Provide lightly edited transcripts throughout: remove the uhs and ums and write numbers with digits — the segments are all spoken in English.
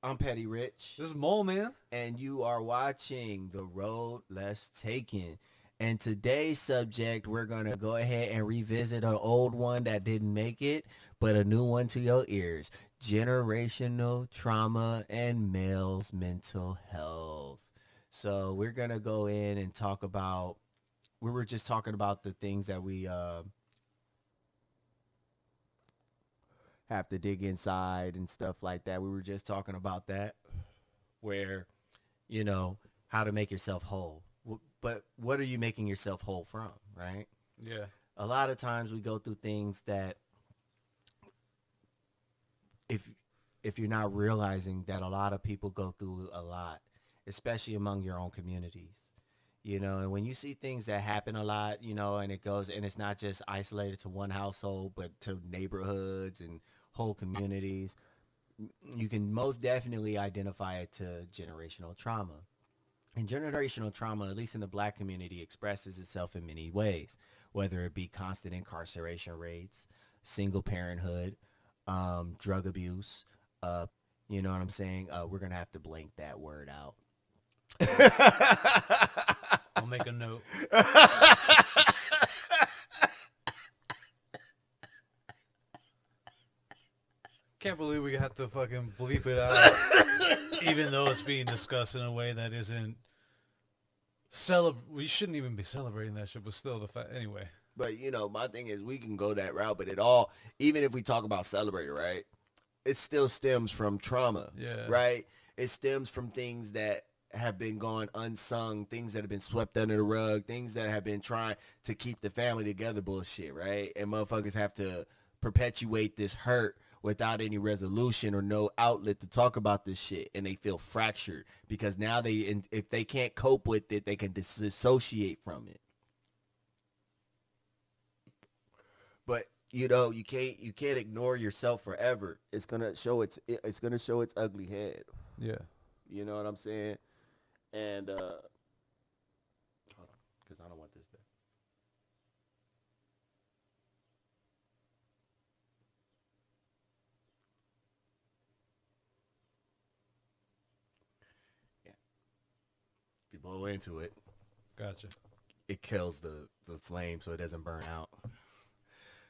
I'm Petty Rich. This is Mole, man. And you are watching The Road Less Taken. And today's subject, we're going to go ahead and revisit an old one that didn't make it, but a new one to your ears. Generational trauma and males' mental health. So we're going to go in and talk about, we were just talking about the things that we have to dig inside and stuff like that. We were just talking about that, where, how to make yourself whole. But what are you making yourself whole from, right? Yeah. A lot of times we go through things that if you're not realizing that a lot of people go through a lot, especially among your own communities. And when you see things that happen a lot, and it's not just isolated to one household, but to neighborhoods and whole communities, you can most definitely identify it to generational trauma. And generational trauma, at least in the Black community, expresses itself in many ways, whether it be constant incarceration rates, single parenthood, drug abuse. You know what I'm saying? We're going to have to blank that word out. I'll make a note. Can't believe we have to fucking bleep it out, even though it's being discussed in a way that isn't we shouldn't even be celebrating that shit, but still the fact anyway. But my thing is, we can go that route, but even if we talk about celebrating, right, it still stems from trauma. Yeah. Right? It stems from things that have been gone unsung, things that have been swept under the rug, things that have been trying to keep the family together bullshit, right? And motherfuckers have to perpetuate this hurt without any resolution or no outlet to talk about this shit, and they feel fractured because now if they can't cope with it, they can disassociate from it. But you can't ignore yourself forever. It's gonna show its ugly head. Yeah. You know what I'm saying? And hold on, because I don't want this there. Yeah. If you blow into it, Gotcha. it kills the flame so it doesn't burn out.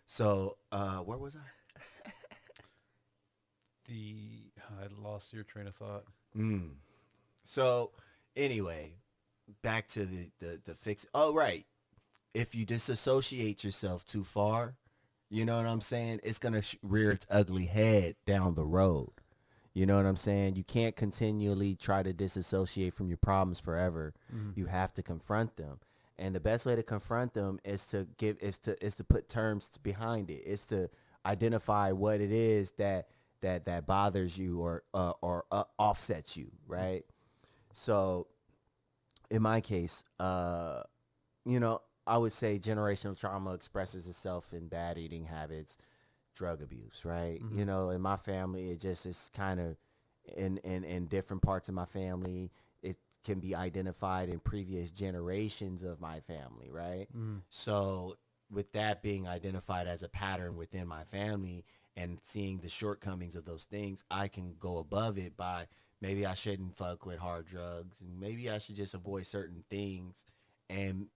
So, where was I? I lost your train of thought. So, anyway, back to the fix. Oh, right. If you disassociate yourself too far, you know what I'm saying? It's going to rear its ugly head down the road. You know what I'm saying? You can't continually try to disassociate from your problems forever. Mm-hmm. You have to confront them. And the best way to confront them is to put terms behind it. It's to identify what it is that bothers you or offsets you, right? So, in my case, I would say generational trauma expresses itself in bad eating habits, drug abuse, right? Mm-hmm. In my family, it just is kind of in different parts of my family. It can be identified in previous generations of my family, right? Mm. So with that being identified as a pattern within my family and seeing the shortcomings of those things, I can go above it by maybe I shouldn't fuck with hard drugs and maybe I should just avoid certain things and,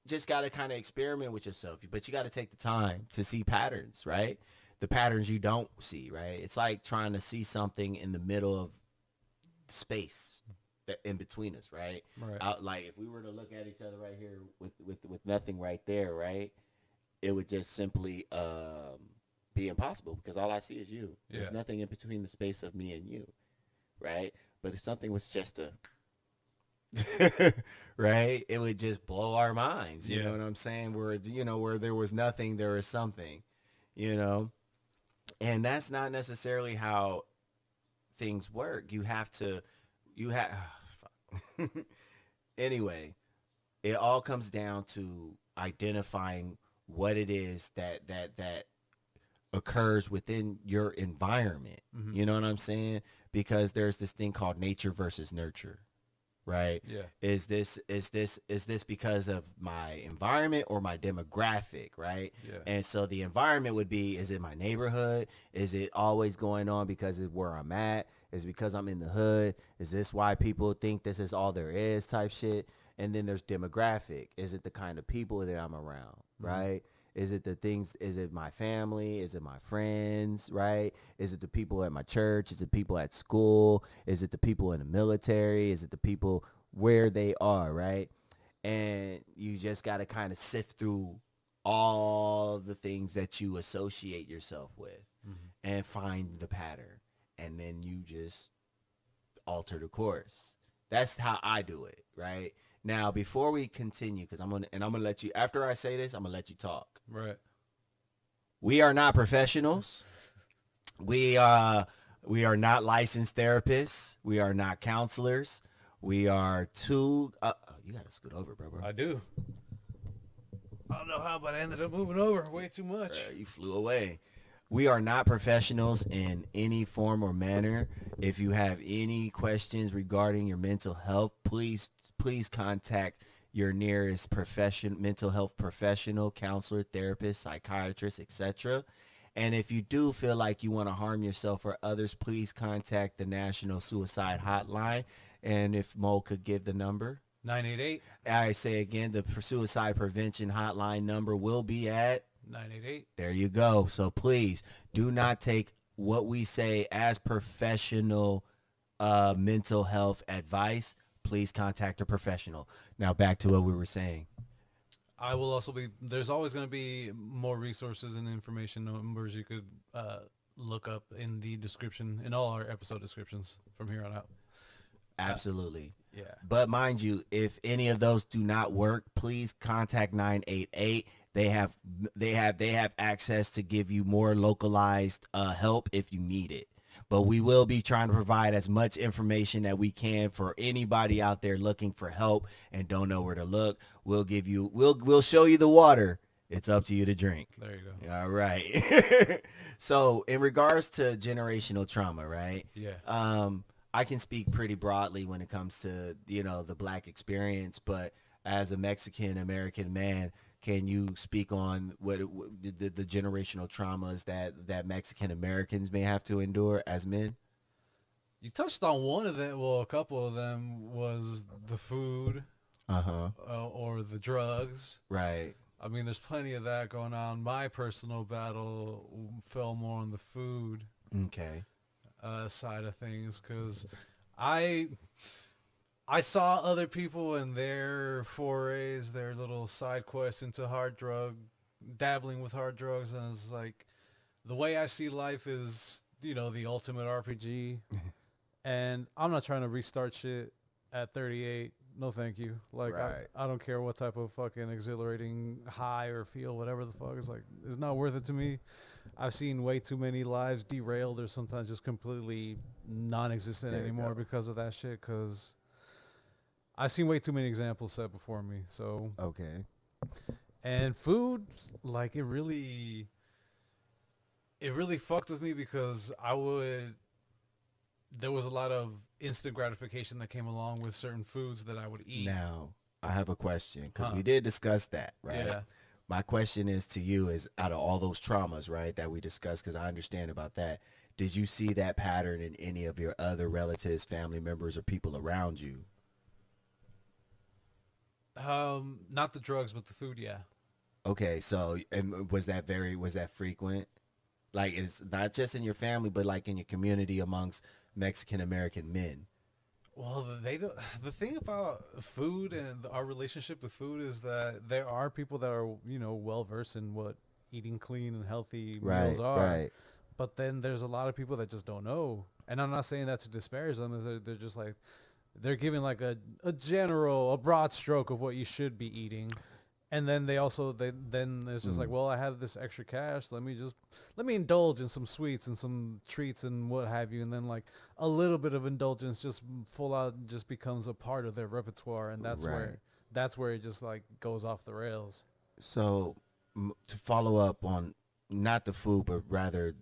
just got to kind of experiment with yourself. But you got to take the time to see patterns, right? The patterns you don't see, right? It's like trying to see something in the middle of space in between us, right? Like if we were to look at each other right here with nothing right there, right? It would just simply be impossible because all I see is you. Yeah. There's nothing in between the space of me and you, right? But if something was just right, it would just blow our minds. You know what I'm saying? Where there was nothing, there was something, and that's not necessarily how things work. Anyway, it all comes down to identifying what it is that occurs within your environment. Mm-hmm. You know what I'm saying? Because there's this thing called nature versus nurture, right? Yeah. Is this because of my environment or my demographic, right? Yeah. And so the environment would be, is it my neighborhood? Is it always going on because it's where I'm at? Is it because I'm in the hood? Is this why people think this is all there is type shit? And then there's demographic. Is it the kind of people that I'm around, right? Is it the things, is it my family? Is it my friends, right? Is it the people at my church? Is it people at school? Is it the people in the military? Is it the people where they are, right? And you just got to kind of sift through all the things that you associate yourself with and find the pattern. And then you just alter the course. That's how I do it, right? Now, before we continue, because I'm gonna let you. After I say this, I'm gonna let you talk. Right. We are not professionals. We are not licensed therapists. We are not counselors. We are two. You gotta scoot over, bro. I do. I don't know how, but I ended up moving over way too much. You flew away. We are not professionals in any form or manner. If you have any questions regarding your mental health, please contact your nearest mental health professional, counselor, therapist, psychiatrist, etc. And if you do feel like you want to harm yourself or others, please contact the National Suicide Hotline. And if Mo could give the number. 988. I say again, the suicide prevention hotline number will be at 988. There you go. So please do not take what we say as professional mental health advice. Please contact a professional. Now back to what we were saying. I will also be, there's always going to be more resources and information numbers you could look up in the description, in all our episode descriptions from here on out. Absolutely. Yeah. But mind you, if any of those do not work, please contact 988. They have access to give you more localized help if you need it. But we will be trying to provide as much information that we can for anybody out there looking for help and don't know where to look. We'll show you the water. It's up to you to drink. There you go. All right. So in regards to generational trauma, right? Yeah. I can speak pretty broadly when it comes to, the black experience, but as a Mexican American man, can you speak on what the generational traumas that Mexican Americans may have to endure as men? You touched on one of them. Well, a couple of them was the food or the drugs. Right. I mean, there's plenty of that going on. My personal battle fell more on the food Okay. Side of things because I saw other people and their forays, their little side quests into dabbling with hard drugs, and it's like, the way I see life is, the ultimate RPG, and I'm not trying to restart shit at 38. No, thank you. Like, right. I don't care what type of fucking exhilarating high or feel, whatever the fuck. It's like, it's not worth it to me. I've seen way too many lives derailed or sometimes just completely non-existent anymore because of that shit, because I've seen way too many examples set before me. So okay. And food, like, it really fucked with me because there was a lot of instant gratification that came along with certain foods that I would eat. Now, I have a question because we did discuss that, right? Yeah. My question is to you is, out of all those traumas, right, that we discussed, because I understand about that, did you see that pattern in any of your other relatives, family members, or people around you? Not the drugs, but the food, yeah. Okay, so and was that frequent? Like, it's not just in your family, but like in your community amongst Mexican American men. Well, the thing about food and our relationship with food is that there are people that are, well versed in what eating clean and healthy meals are. Right. But then there's a lot of people that just don't know. And I'm not saying that to disparage them. They're just like, they're giving like a broad stroke of what you should be eating. And then then it's just like, well, I have this extra cash. Let me indulge in some sweets and some treats and what have you. And then like a little bit of indulgence just full out just becomes a part of their repertoire. And that's where it just like goes off the rails. So to follow up on not the food, but rather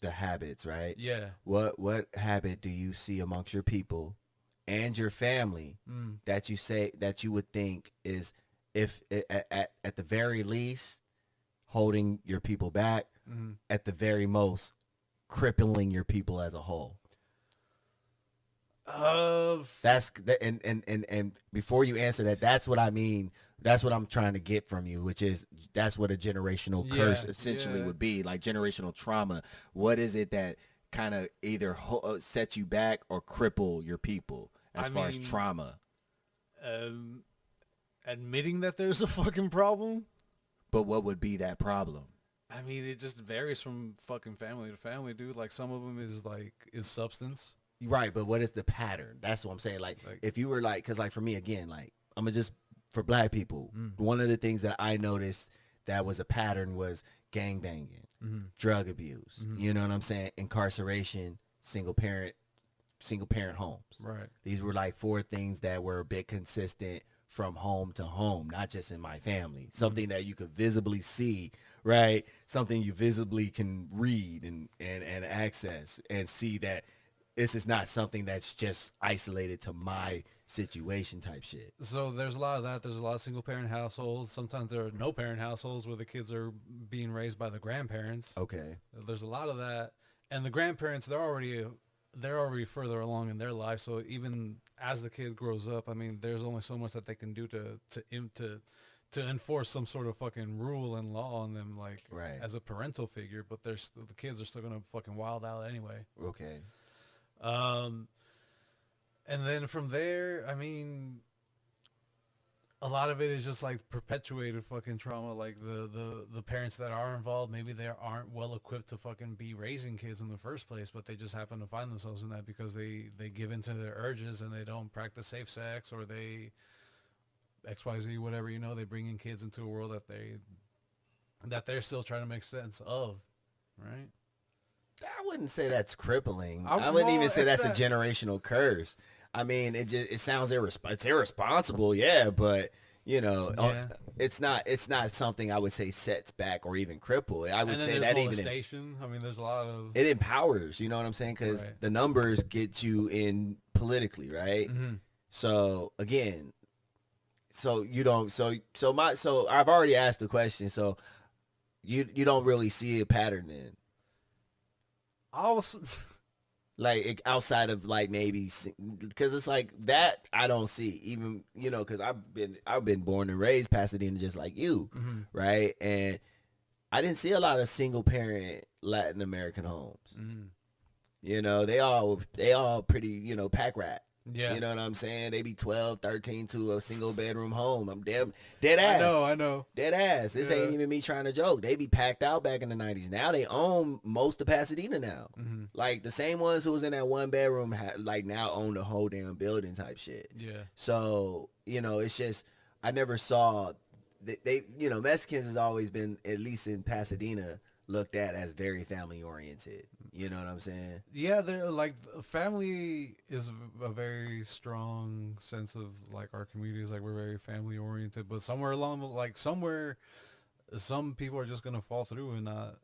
the habits, right? Yeah. What habit do you see amongst your people and your family that you say that you would think is, if at the very least, holding your people back, at the very most crippling your people as a whole? That's and before you answer that, that's what I mean. That's what I'm trying to get from you, which is that's what a generational curse essentially would be, like generational trauma. What is it that kind of either set you back or cripple your people as far as trauma? Admitting that there's a fucking problem. But what would be that problem? I mean, it just varies from fucking family to family, dude. Like, some of them is substance. Right, but what is the pattern? That's what I'm saying. Like if you were like, because like for me, again, like I'm gonna just, for black people, one of the things that I noticed that was a pattern was gang banging, drug abuse. You know what I'm saying? Incarceration, single parent homes. Right. These were like 4 things that were a bit consistent from home to home, not just in my family. Something that you could visibly see, right? Something you visibly can read and access and see that this is not something that's just isolated to my situation type shit. So there's a lot of that. There's a lot of single parent households. Sometimes there are no parent households where the kids are being raised by the grandparents. Okay. There's a lot of that. And the grandparents, they're already further along in their life. So even as the kid grows up, I mean, there's only so much that they can do to enforce some sort of fucking rule and law on them, like as a parental figure. But the kids are still gonna fucking wild out anyway. Okay. And then from there, I mean, a lot of it is just like perpetuated fucking trauma. Like the parents that are involved, maybe they aren't well equipped to fucking be raising kids in the first place, but they just happen to find themselves in that because they give into their urges and they don't practice safe sex, or they XYZ, whatever, you know, they bring in kids into a world that they're still trying to make sense of, right? I wouldn't say that's crippling. I wouldn't even say that's a generational curse. I mean, it sounds it's irresponsible, yeah, but you know, it's not something I would say sets back or even cripple. I would say that molestation. I mean, there's a lot of it empowers. You know what I'm saying? Because the numbers get you in politically, right? So again, so you don't. So I've already asked the question. So you don't really see a pattern then. Like outside of like maybe because it's like that I don't see even, you know, because I've been born and raised Pasadena just like you, right? And I didn't see a lot of single parent Latin American homes. You know, they all pretty, you know, pack rat. Yeah. You know what I'm saying? They be 12, 13 to a single bedroom home. I'm dead ass. I know. Dead ass. This ain't even me trying to joke. They be packed out back in the 90s. Now they own most of Pasadena now. Like the same ones who was in that one bedroom like now own the whole damn building type shit. Yeah. So, you know, it's just, I never saw, they you know, Mexicans has always been, at least in Pasadena, looked at as very family oriented. You know what I'm saying? Yeah, they're like, family is a very strong sense of like our communities. Like, we're very family oriented, but somewhere along, like somewhere, some people are just gonna fall through and not,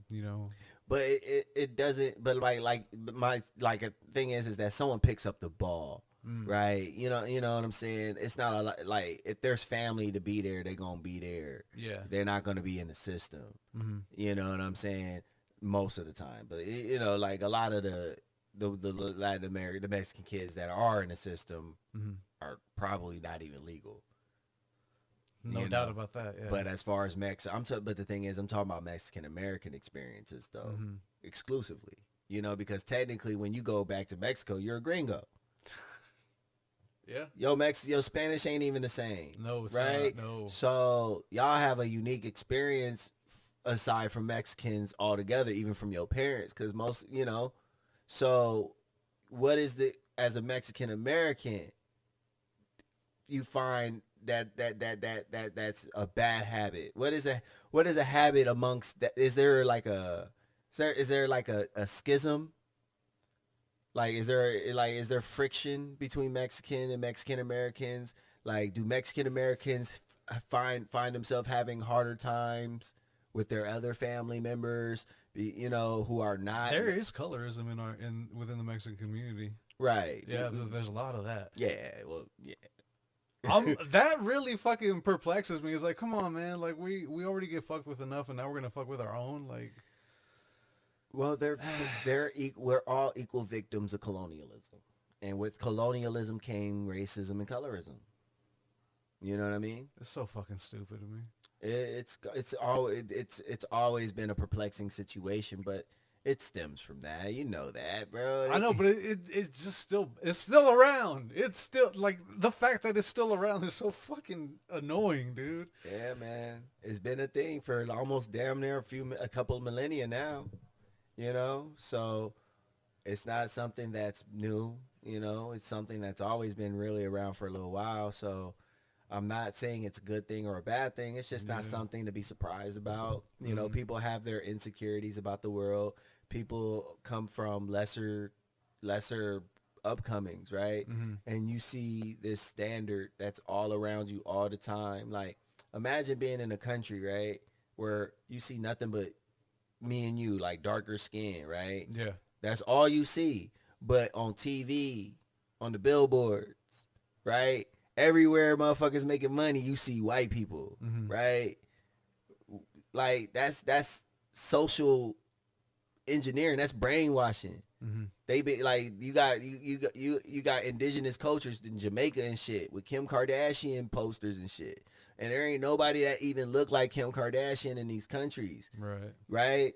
you know. But it doesn't. But my thing is that someone picks up the ball. Right, you know what I'm saying. It's not a lot, like if there's family to be there, they're gonna be there. Yeah, they're not gonna be in the system. You know what I'm saying, most of the time. But you know, like a lot of the Latin American, the Mexican kids that are in the system are probably not even legal. No doubt about that. Yeah. But as far as but the thing is, I'm talking about Mexican American experiences though, exclusively. You know, because technically, when you go back to Mexico, you're a gringo. Yeah. Yo, Spanish ain't even the same. No, it's right? not. No. So y'all have a unique experience aside from Mexicans altogether, even from your parents, because most, you know. So what is as a Mexican American, you find that's a bad habit? What is a habit amongst that? Is there like a schism? Like, is there friction between Mexican and Mexican Americans? Like, do Mexican Americans find themselves having harder times with their other family members who are not. There is colorism within the Mexican community. Right. Yeah, there's a lot of that. Yeah. Well, yeah. That really fucking perplexes me. It's like, come on, man. Like, we already get fucked with enough, and now we're gonna fuck with our own. Like, well, we're all equal victims of colonialism, and with colonialism came racism and colorism. You know what I mean? it's so fucking stupid to me. It's always been a perplexing situation, but it stems from that. You know that, bro. I know, but it's just it's still around. It's still like the fact that it's still around is so fucking annoying, dude. Yeah, man. It's been a thing for almost damn near a couple of millennia now. So it's not something that's new. It's something that's always been really around for a little while. So I'm not saying it's a good thing or a bad thing. It's just not something to be surprised about. People have their insecurities about the world. People come from lesser upcomings, right? Mm-hmm. And you see this standard that's all around you all the time. Like, imagine being in a country, right, where you see nothing but me and you, like darker skin, right? Yeah. That's all you see. But on TV, on the billboards, right? Everywhere motherfuckers making money, you see white people, right? Like, that's social engineering. That's brainwashing. Mm-hmm. They be like, you got indigenous cultures in Jamaica and shit with Kim Kardashian posters and shit, and there ain't nobody that even look like Kim Kardashian in these countries, right?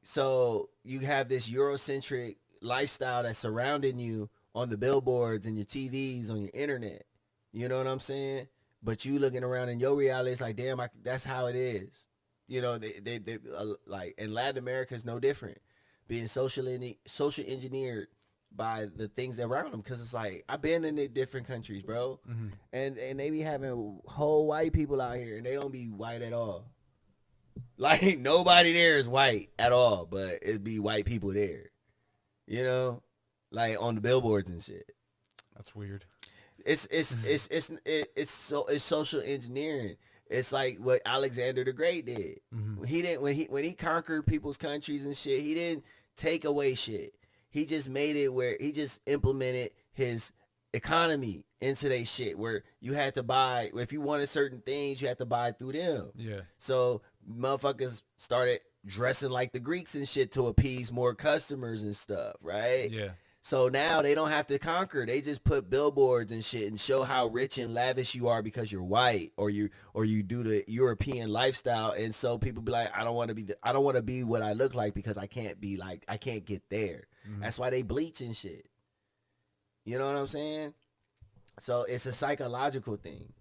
So you have this Eurocentric lifestyle that's surrounding you on the billboards and your TVs, on your internet. You know what I'm saying? But you looking around in your reality, it's like, damn, that's how it is. They like, and Latin America is no different, being social engineered by the things around them. Because it's like, I've been in the different countries, bro, and they be having whole white people out here, and they don't be white at all. Like, nobody there is white at all, but it'd be white people there. Like on the billboards and shit. That's weird. It's social engineering. It's like what Alexander the Great did. When he conquered people's countries and shit, he didn't take away shit. He just made it where he just implemented his economy into their shit, where you had to buy, if you wanted certain things, you had to buy through them. Yeah. So motherfuckers started dressing like the Greeks and shit to appease more customers and stuff, right? Yeah. So now they don't have to conquer. They just put billboards and shit and show how rich and lavish you are because you're white, or you do the European lifestyle. And so people be like, I don't want to be what I look like because I can't get there. That's why they bleach and shit. You know what I'm saying? So it's a psychological thing.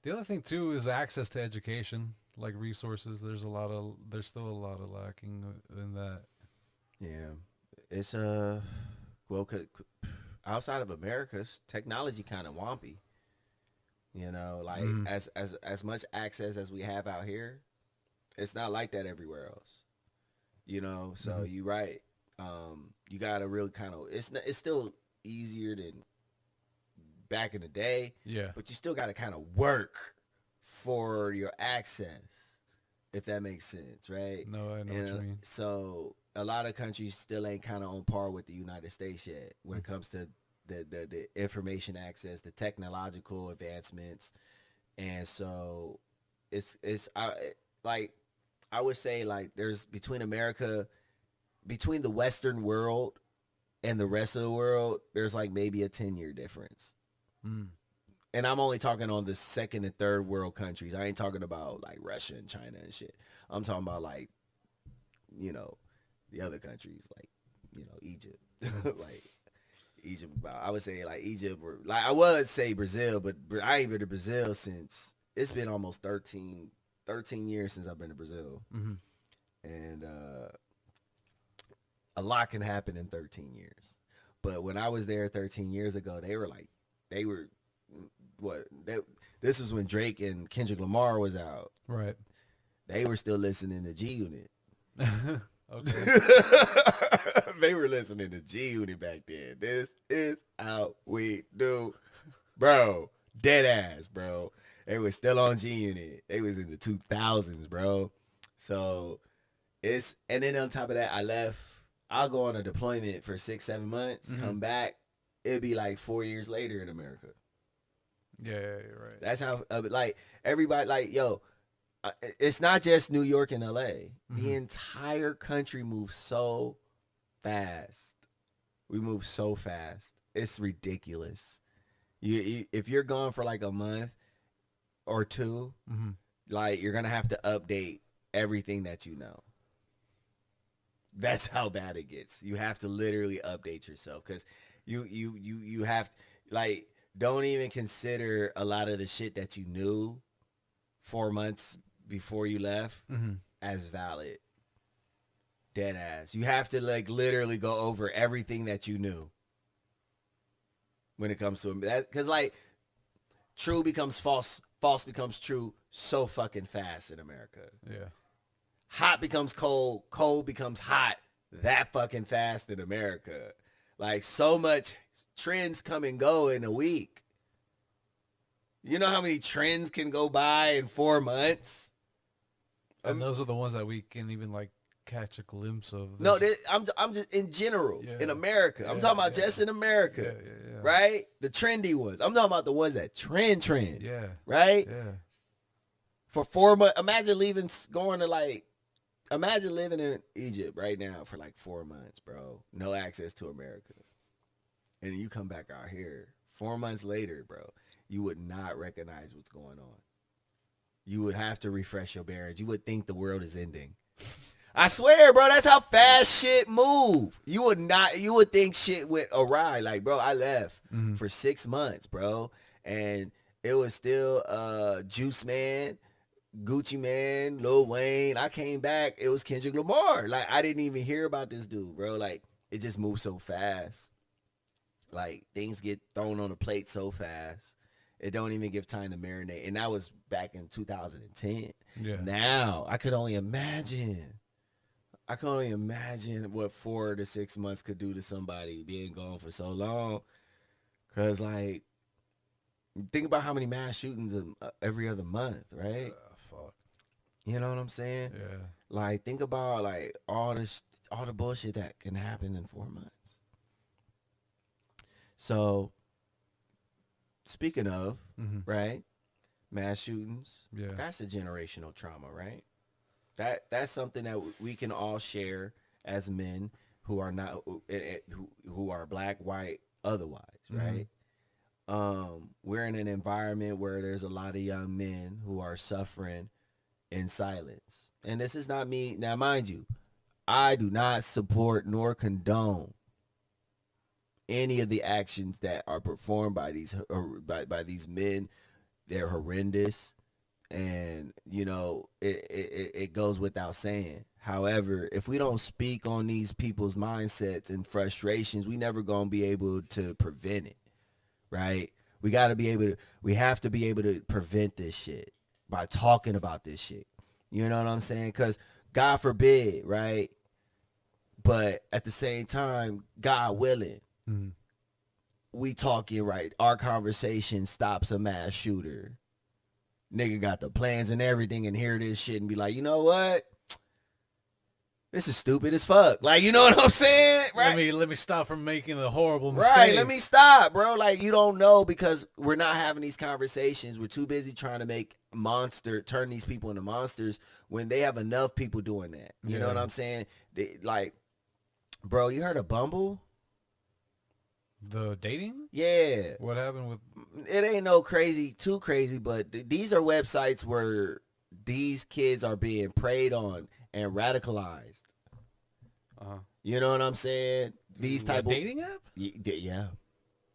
The other thing too is access to education, like resources. There's still a lot of lacking in that. Yeah. It's outside of America, technology kind of wompy. Like as much access as we have out here, it's not like that everywhere else. So you're right. You gotta really kind of, it's still easier than back in the day. Yeah. But you still gotta kind of work for your access, if that makes sense, right? No, I know what you mean. So a lot of countries still ain't kind of on par with the United States yet when it comes to the information access, the technological advancements. And so I would say, like, there's between the Western world and the rest of the world, there's like maybe a 10-year difference. And I'm only talking on the second and third world countries. I ain't talking about like Russia and China and shit. I'm talking about like, the other countries, like, Egypt. Like Egypt, I would say like Egypt, or like I would say Brazil, but I ain't been to Brazil since, it's been almost 13 years since I've been to Brazil. And a lot can happen in 13 years. But when I was there 13 years ago, this was when Drake and Kendrick Lamar was out. Right. They were still listening to G Unit. Okay. They were listening to G Unit back then. This is how we do, bro. Dead ass, bro. They was still on G Unit. They was in the 2000s, bro. So and then on top of that, I left. I'll go on a deployment for 6-7 months, come back. It'd be like 4 years later in America. Yeah, you're right. That's how, like, everybody, like, yo, it's not just New York and LA. The entire country moves so fast. We move so fast. It's ridiculous. If you're gone for like a month or two, like, you're gonna have to update everything that you know. That's how bad it gets. You have to literally update yourself because you have, like, don't even consider a lot of the shit that you knew 4 months before you left as valid. Dead ass. You have to, like, literally go over everything that you knew when it comes to that, because, like, true becomes false, false becomes true so fucking fast in America. Yeah. Hot becomes cold, cold becomes hot that fucking fast in America. Like, so much trends come and go in a week. You know how many trends can go by in 4 months? And those are the ones that we can even, like, catch a glimpse of. No, I'm just in general, in America. I'm talking about just in America, right? The trendy ones. I'm talking about the ones that trend. Yeah. Right? Yeah. For 4 months. Imagine living in Egypt right now for like 4 months, bro. No access to America. And you come back out here 4 months later, bro. You would not recognize what's going on. You would have to refresh your bearings. You would think the world is ending. I swear, bro, that's how fast shit move. You would think shit went awry. Like, bro, I left for 6 months, bro. And it was still Juice Man, Gucci Man, Lil Wayne. I came back, it was Kendrick Lamar. Like, I didn't even hear about this dude, bro. Like, it just moves so fast. Like, things get thrown on a plate so fast. It don't even give time to marinate. And that was back in 2010. Yeah. Now, I could only imagine what 4 to 6 months could do to somebody being gone for so long. Because, like, think about how many mass shootings every other month, right? Fuck. You know what I'm saying? Yeah. Like, think about, like, all the bullshit that can happen in 4 months. So, speaking of, right, mass shootings, that's a generational trauma, right? That's something that we can all share as men who are not who are black, white, otherwise, right? We're in an environment where there's a lot of young men who are suffering in silence. And this is not me. Now, mind you, I do not support nor condone any of the actions that are performed by these men. They're horrendous. And, you know, it goes without saying. However, if we don't speak on these people's mindsets and frustrations, we never going to be able to prevent it, right? We have to be able to prevent this shit by talking about this shit. You know what I'm saying? Because God forbid, right? But at the same time, God willing, we talking right. Our conversation stops a mass shooter. Nigga got the plans and everything and hear this shit and be like, you know what? This is stupid as fuck. Like, you know what I'm saying? Right? Let me stop from making a horrible mistake. Right, let me stop, bro. Like, you don't know because we're not having these conversations. We're too busy trying to turn these people into monsters when they have enough people doing that. You know what I'm saying? Like, bro, you heard of Bumble? The dating? Yeah. What happened with... It ain't too crazy, but these are websites where these kids are being preyed on and radicalized. You know what I'm saying? These type of dating app? Yeah.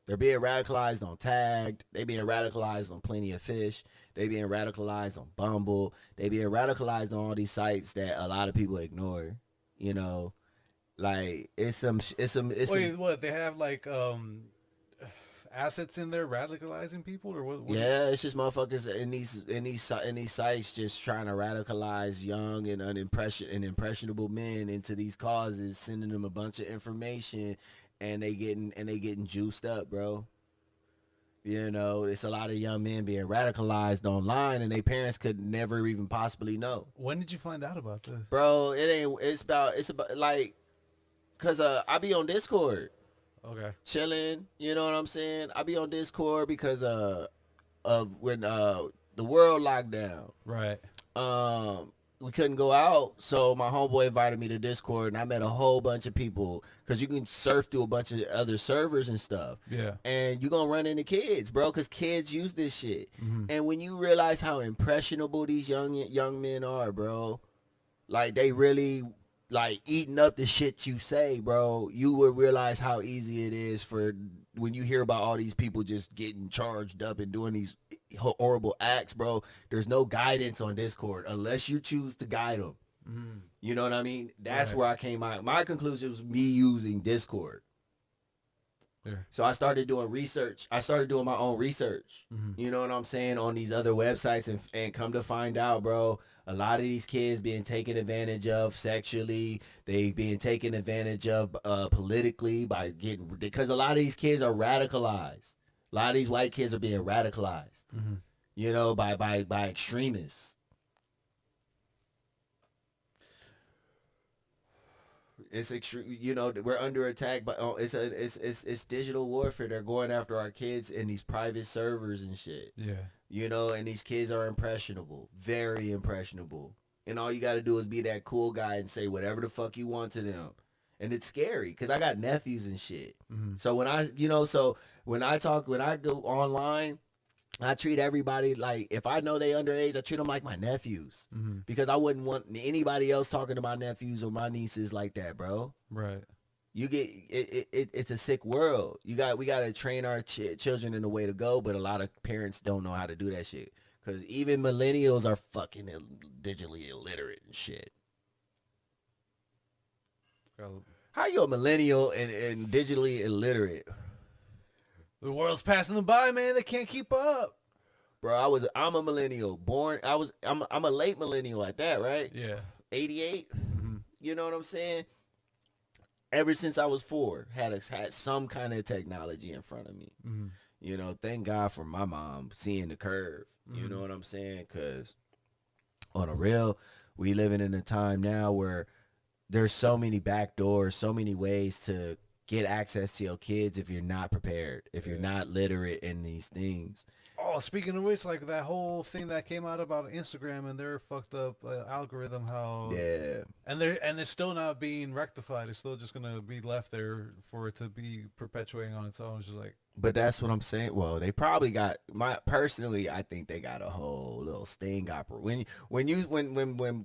They're being radicalized on Tagged. They being radicalized on Plenty of Fish. They being radicalized on Bumble. They being radicalized on all these sites that a lot of people ignore. You know, like Wait, what? They have like assets in there radicalizing people or what? Yeah, it's just motherfuckers in these sites just trying to radicalize young and impressionable men into these causes, sending them a bunch of information, and they getting juiced up, bro. You know, it's a lot of young men being radicalized online, and their parents could never even possibly know. When did you find out about this? Bro, it ain't. It's about like, cause I be on Discord, Okay. chilling. You know what I'm saying? I be on Discord because of when the world locked down. Right. um we couldn't go out, so my homeboy invited me to Discord, and I met a whole bunch of people because you can surf through a bunch of other servers and stuff. Yeah. And you gonna run into kids, bro, because kids use this shit. Mm-hmm. And when you realize how impressionable these young men are, bro, like they really like eating up the shit you say, bro, you would realize how easy it is for when you hear about all these people just getting charged up and doing these horrible acts, bro. There's no guidance on Discord unless you choose to guide them. Mm-hmm. You know what I mean? That's Right. where I came out. My conclusion was me using Discord. Yeah. So I started doing research. I started doing my own research. Mm-hmm. You know what I'm saying, on these other websites, and come to find out, bro, a lot of these kids being taken advantage of sexually. They being taken advantage of politically by getting, because a lot of these kids are radicalized. A lot of these white kids are being radicalized. Mm-hmm. You know, by extremists. It's extreme. You know, we're under attack, but it's digital warfare. They're going after our kids in these private servers and shit. Yeah. You know, and these kids are impressionable, very impressionable. And all you got to do is be that cool guy and say whatever the fuck you want to them. And it's scary because I got nephews and shit. Mm-hmm. So when when I go online, I treat everybody like, if I know they underage, I treat them like my nephews, Mm-hmm. because I wouldn't want anybody else talking to my nephews or my nieces like that, bro. Right. You get it's a sick world. We got to train our children in the way to go, but a lot of parents don't know how to do that shit, because even millennials are fucking digitally illiterate and shit. How you a millennial and digitally illiterate? The world's passing them by, man. They can't keep up. Bro, I'm a millennial. I'm a late millennial at that, right? Yeah. 88. Mm-hmm. You know what I'm saying? Ever since I was 4, had some kind of technology in front of me. Mm-hmm. You know, thank God for my mom seeing the curve. Mm-hmm. You know what I'm saying? Because on a real, we living in a time now where there's so many back doors, so many ways to get access to your kids if you're not prepared, if you're not literate in these things. Oh, speaking of which, like that whole thing that came out about Instagram and their fucked up algorithm, how and it's still not being rectified. It's still just gonna be left there for it to be perpetuating on its own. It's just like, but that's what I'm saying. Well, they probably got personally, I think they got a whole little sting opera. When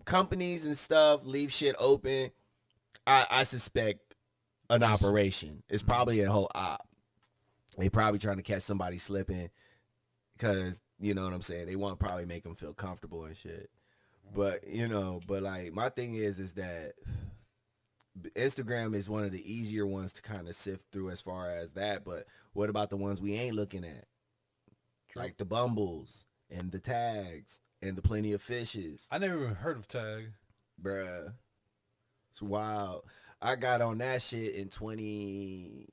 companies and stuff leave shit open, I suspect an operation. It's probably a whole op. They probably trying to catch somebody slipping, because you know what I'm saying. They want to probably make them feel comfortable and shit. But like my thing is that Instagram is one of the easier ones to kind of sift through as far as that. But what about the ones we ain't looking at? True. Like the Bumbles and the Tags and the Plenty of Fishes. I never even heard of Tag. Bruh. It's wild. I got on that shit in 20.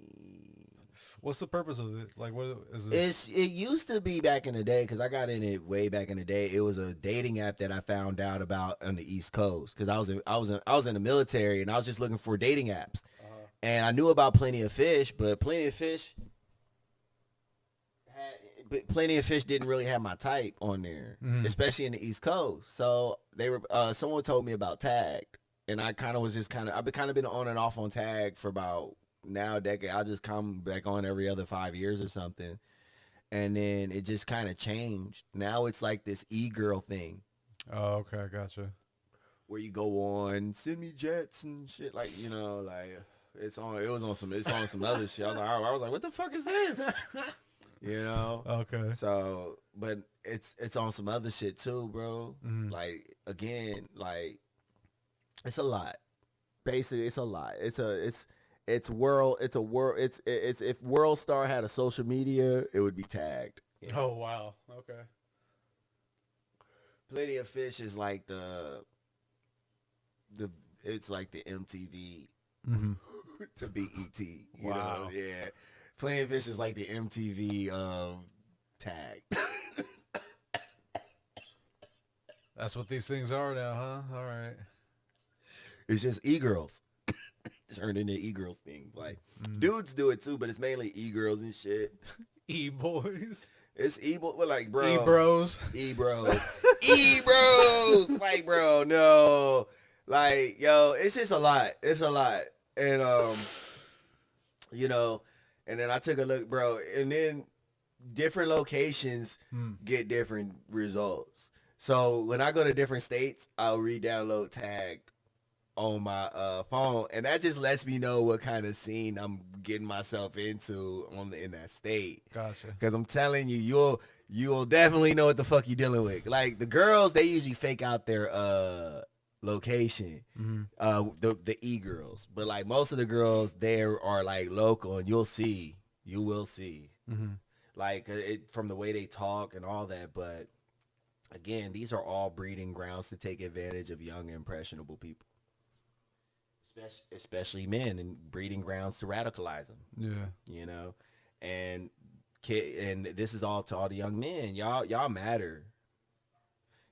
What's the purpose of it? Like, what is this? It used to be back in the day, because I got in it way back in the day. It was a dating app that I found out about on the East Coast, because I was in the military, and I was just looking for dating apps, and I knew about Plenty of Fish, but Plenty of Fish didn't really have my type on there, especially in the East Coast. So they were someone told me about Tagged, and I've been on and off on Tag for about now a decade. I just come back on every other 5 years or something, and then it just kind of changed. Now it's like this e-girl thing. Oh, okay, I gotcha. Where you go on, send me jets and shit, like, you know, like it's on some other shit. I was like, what the fuck is this? You know? Okay. So, but it's on some other shit too, bro. Mm-hmm. Like, again, like, it's a lot. Basically, it's a lot. It's if World Star had a social media, it would be Tagged. Yeah. Oh wow. Okay. Plenty of Fish is like it's like the MTV to BET. You know? Yeah. Playing fish is like the MTV tag. That's what these things are now, huh? All right. It's just e-girls. It's turned into e-girls thing. Like dudes do it too, but it's mainly e-girls and shit. E-boys. It's well, like, bro. E-bros. E-bros. E-bros. Like, bro, no. Like, yo, it's just a lot. It's a lot. And you know, and then I took a look, bro, and then different locations get different results. So when I go to different states, I'll re-download Tagged on my phone, and that just lets me know what kind of scene I'm getting myself into in that state. Gotcha. Because I'm telling you, you'll definitely know what the fuck you're dealing with. Like the girls, they usually fake out their location, the e-girls, but like most of the girls there are like local, and you will see, like it from the way they talk and all that. But again, these are all breeding grounds to take advantage of young, impressionable people. Especially men, and breeding grounds to radicalize them. Yeah. You know, and this is all to all the young men. Y'all matter.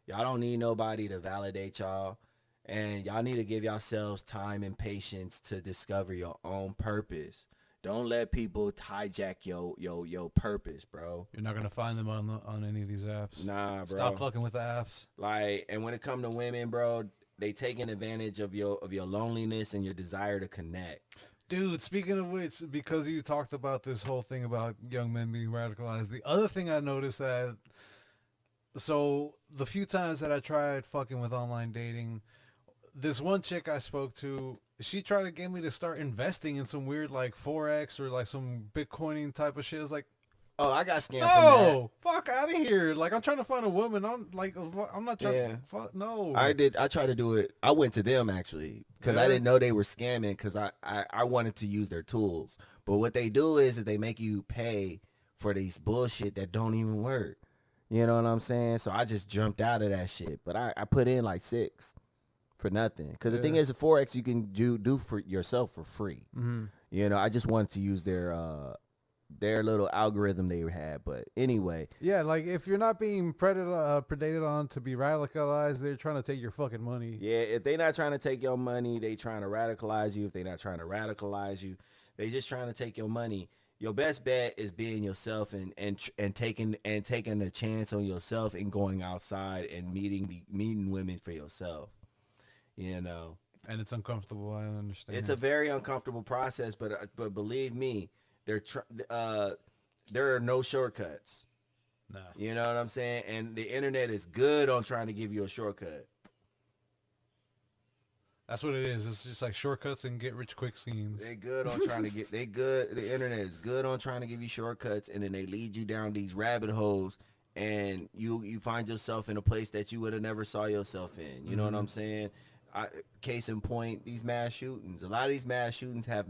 Y'all don't need nobody to validate y'all, and y'all need to give yourselves time and patience to discover your own purpose. Don't let people hijack your purpose, bro. You're not gonna find them on any of these apps. Nah, bro. Stop fucking with the apps. Like, and when it come to women, bro, they taking advantage of your loneliness and your desire to connect. Dude, speaking of which, because you talked about this whole thing about young men being radicalized, the other thing I noticed that, so the few times that I tried fucking with online dating, this one chick I spoke to, she tried to get me to start investing in some weird like Forex or like some Bitcoining type of shit. It's like, oh, I got scammed from that. no, fuck out of here. Like, I'm trying to find a woman. I'm not trying to fuck, no. I tried to do it. I went to them actually because I didn't know they were scamming, because I wanted to use their tools. But what they do is they make you pay for these bullshit that don't even work. You know what I'm saying? So I just jumped out of that shit. But I put in like 6 for nothing. Because the thing is, Forex you can do for yourself for free. Mm-hmm. You know, I just wanted to use their little algorithm they had. But anyway. Yeah, like if you're not being predated on to be radicalized, they're trying to take your fucking money. Yeah, if they not trying to take your money, they trying to radicalize you. If they not trying to radicalize you, they just trying to take your money. Your best bet is being yourself and taking a chance on yourself and going outside and meeting women for yourself. You know. And it's uncomfortable, I understand. It's a very uncomfortable process, but believe me, there are no shortcuts. No. You know what I'm saying? And the internet is good on trying to give you a shortcut. That's what it is. It's just like shortcuts and get rich quick schemes. They good on trying to get. The internet is good on trying to give you shortcuts, and then they lead you down these rabbit holes, and you find yourself in a place that you would have never saw yourself in. You know what I'm saying? Case in point, these mass shootings. A lot of these mass shootings have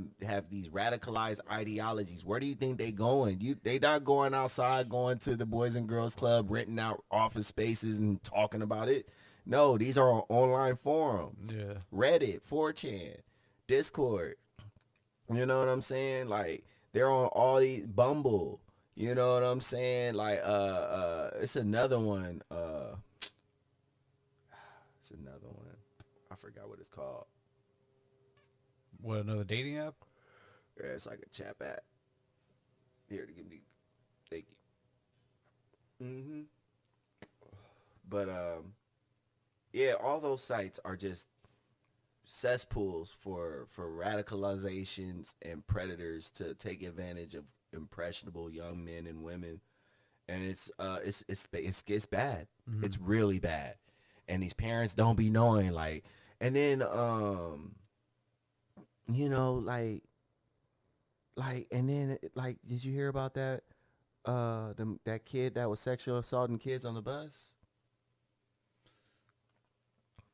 these radicalized ideologies. Where do you think they going? They not going outside, going to the Boys and Girls Club, renting out office spaces and talking about it. No, these are on online forums. Yeah. Reddit, 4chan, Discord. You know what I'm saying? Like, they're on all these, Bumble. You know what I'm saying? Like, it's another one. It's another one. I forgot what it's called. What, another dating app? Yeah, it's like a chat app. Here to give me. Thank you. Mm-hmm. But yeah, all those sites are just cesspools for radicalizations and predators to take advantage of impressionable young men and women, and it's bad. Mm-hmm. It's really bad, and these parents don't be knowing, like, and then you know, like, and then like, did you hear about that that kid that was sexual assaulting kids on the bus?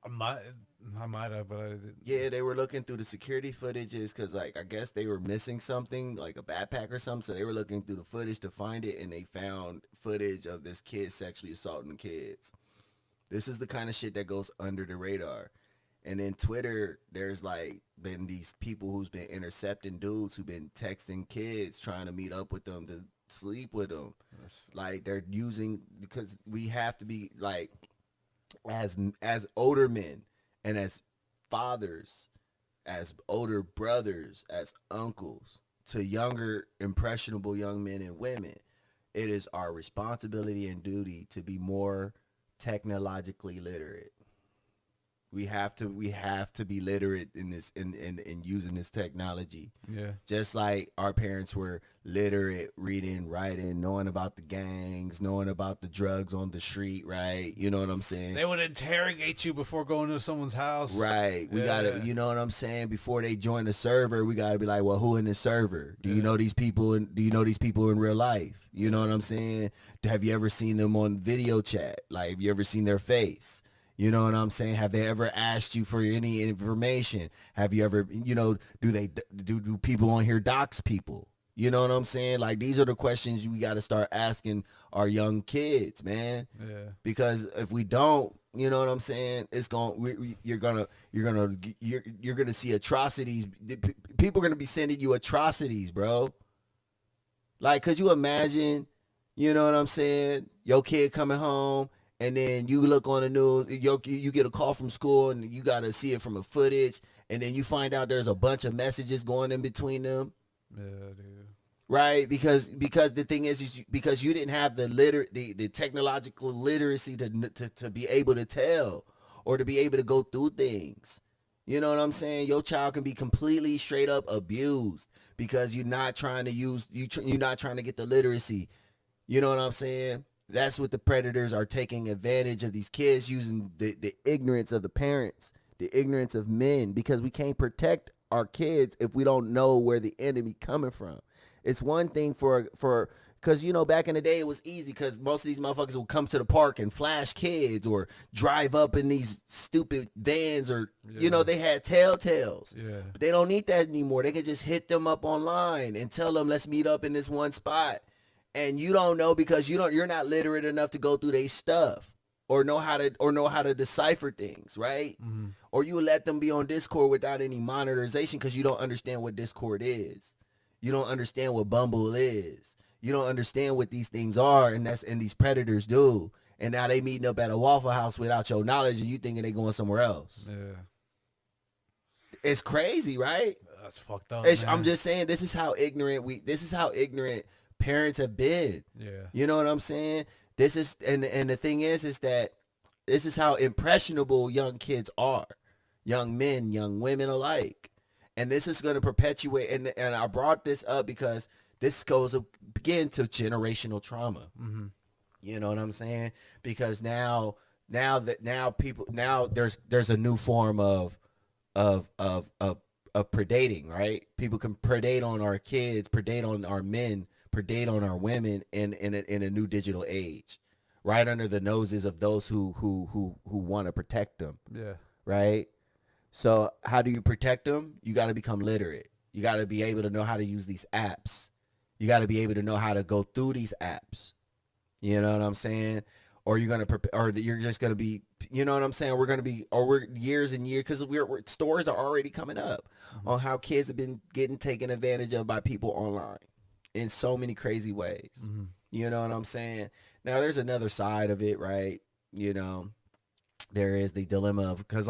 I might have, but I didn't. Yeah, they were looking through the security footages because, like, I guess they were missing something, like a backpack or something. So they were looking through the footage to find it, and they found footage of this kid sexually assaulting kids. This is the kind of shit that goes under the radar. And then Twitter, there's like been these people who's been intercepting dudes who've been texting kids trying to meet up with them to sleep with them. Like they're using, because we have to be like, as older men and as fathers, as older brothers, as uncles to younger impressionable young men and women, it is our responsibility and duty to be more technologically literate. We have to be literate in this in using this technology. Yeah. Just like our parents were literate, reading, writing, knowing about the gangs, knowing about the drugs on the street, right? You know what I'm saying? They would interrogate you before going to someone's house. Right. We gotta, you know what I'm saying? Before they join the server, we gotta be like, well, who in the server? Do you know these people? Do you know these people in real life? You know what I'm saying? Have you ever seen them on video chat? Like, have you ever seen their face? You know what I'm saying? Have they ever asked you for any information? Have you ever, do people on here dox people? You know what I'm saying? Like, these are the questions we got to start asking our young kids, man. Yeah. Because if we don't, you know what I'm saying? It's you're gonna see atrocities. People are gonna be sending you atrocities, bro. Like, could you imagine? You know what I'm saying? Your kid coming home, and then you look on the news, you get a call from school, and you got to see it from a footage, and then you find out there's a bunch of messages going in between them. Yeah, dude. Right? Because the thing is because you didn't have the technological literacy to be able to tell or to be able to go through things. You know what I'm saying? Your child can be completely straight up abused because you're not trying to you're not trying to get the literacy. You know what I'm saying? That's what the predators are taking advantage of these kids, using the ignorance of the parents, the ignorance of men, because we can't protect our kids if we don't know where the enemy coming from. It's one thing because, back in the day it was easy because most of these motherfuckers would come to the park and flash kids or drive up in these stupid vans or, they had telltales. Yeah. But they don't need that anymore. They can just hit them up online and tell them, let's meet up in this one spot. And you don't know because you're not literate enough to go through their stuff or know how to decipher things, right? Mm-hmm. Or you let them be on Discord without any monetization because you don't understand what Discord is. You don't understand what Bumble is. You don't understand what these things are, and these predators do. And now they meeting up at a Waffle House without your knowledge, and you thinking they going somewhere else. Yeah. It's crazy, right? That's fucked up. I'm just saying, this is how ignorant parents have been. Yeah. You know what I'm saying? This is and the thing is that this is how impressionable young kids are. Young men, young women alike. And this is going to perpetuate, and I brought this up because this goes again to generational trauma. Mm-hmm. You know what I'm saying? Because now there's a new form of predating, right? People can predate on our kids, predate on our men, predate on our women in a new digital age, right under the noses of those who want to protect them. Yeah. Right. So how do you protect them? You got to become literate. You got to be able to know how to use these apps. You got to be able to know how to go through these apps. You know what I'm saying? Or you're going to or you're just going to be, you know what I'm saying? We're years and years, because stories are already coming up on how kids have been getting taken advantage of by people online in so many crazy ways. Mm-hmm. You know what I'm saying? Now there's another side of it, right? There is the dilemma of, because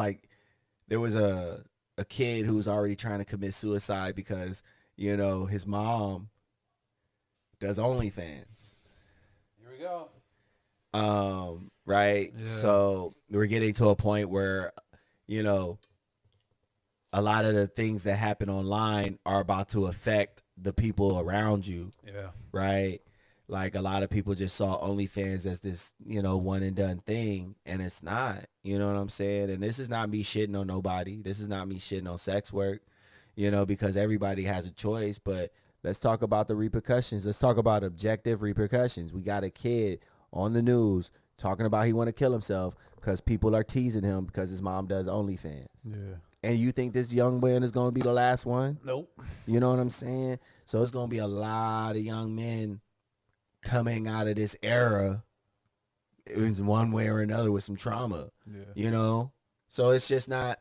there was a kid who was already trying to commit suicide because, his mom does OnlyFans. Here we go. Right. Yeah. So we're getting to a point where, a lot of the things that happen online are about to affect the people around you. Yeah. Right. Like, a lot of people just saw OnlyFans as this, one and done thing, and it's not. You know what I'm saying? And this is not me shitting on nobody. This is not me shitting on sex work, because everybody has a choice. But let's talk about the repercussions. Let's talk about objective repercussions. We got a kid on the news talking about he want to kill himself because people are teasing him because his mom does OnlyFans. Yeah. And you think this young man is going to be the last one? Nope. You know what I'm saying? So it's going to be a lot of young men coming out of this era in one way or another with some trauma. Yeah. So it's just not,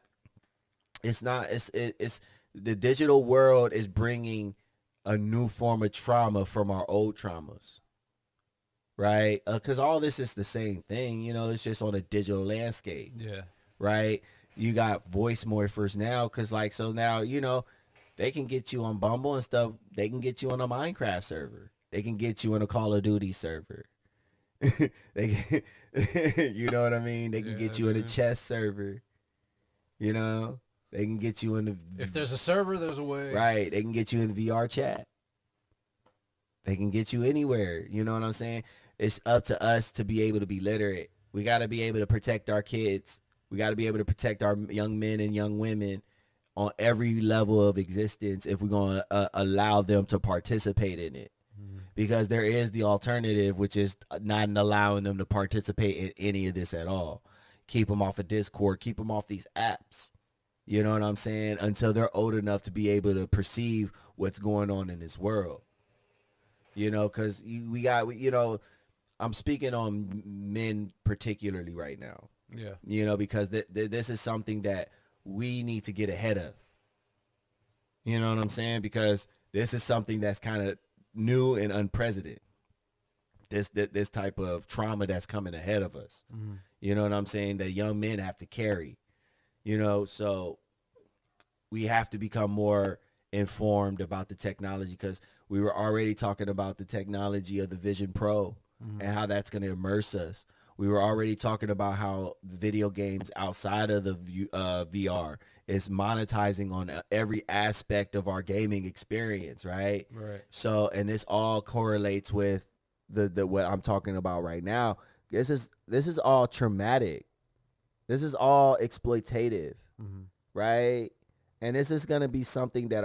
It's not. It's the digital world is bringing a new form of trauma from our old traumas, right? Because all this is the same thing. You know, it's just on a digital landscape. Yeah. Right. You got voice morphers now, because like so now you know they can get you on Bumble and stuff. They can get you on a Minecraft server. They can get you on a Call of Duty server. They can, you know what I mean? They can get you in a chess server. You know, they can get you in the. If there's a server, there's a way. Right. They can get you in the VR chat. They can get you anywhere. You know what I'm saying? It's up to us to be able to be literate. We got to be able to protect our kids. We got to be able to protect our young men and young women on every level of existence if we're going to allow them to participate in it. Because there is the alternative, which is not allowing them to participate in any of this at all. Keep them off of Discord. Keep them off these apps. You know what I'm saying? Until they're old enough to be able to perceive what's going on in this world. You know, because we got, you know, I'm speaking on men particularly right now. Yeah. You know, because this is something that we need to get ahead of. You know what I'm saying? Because this is something that's kind of new and unprecedented. This type of trauma that's coming ahead of us. Mm-hmm. You know what I'm saying? That young men have to carry. You know, so we have to become more informed about the technology, because we were already talking about the technology of the Vision Pro and how that's going to immerse us. We were already talking about how video games outside of the VR is monetizing on every aspect of our gaming experience, right? Right. So, and this all correlates with the what I'm talking about right now. This is all traumatic. This is all exploitative, right? And this is going to be something that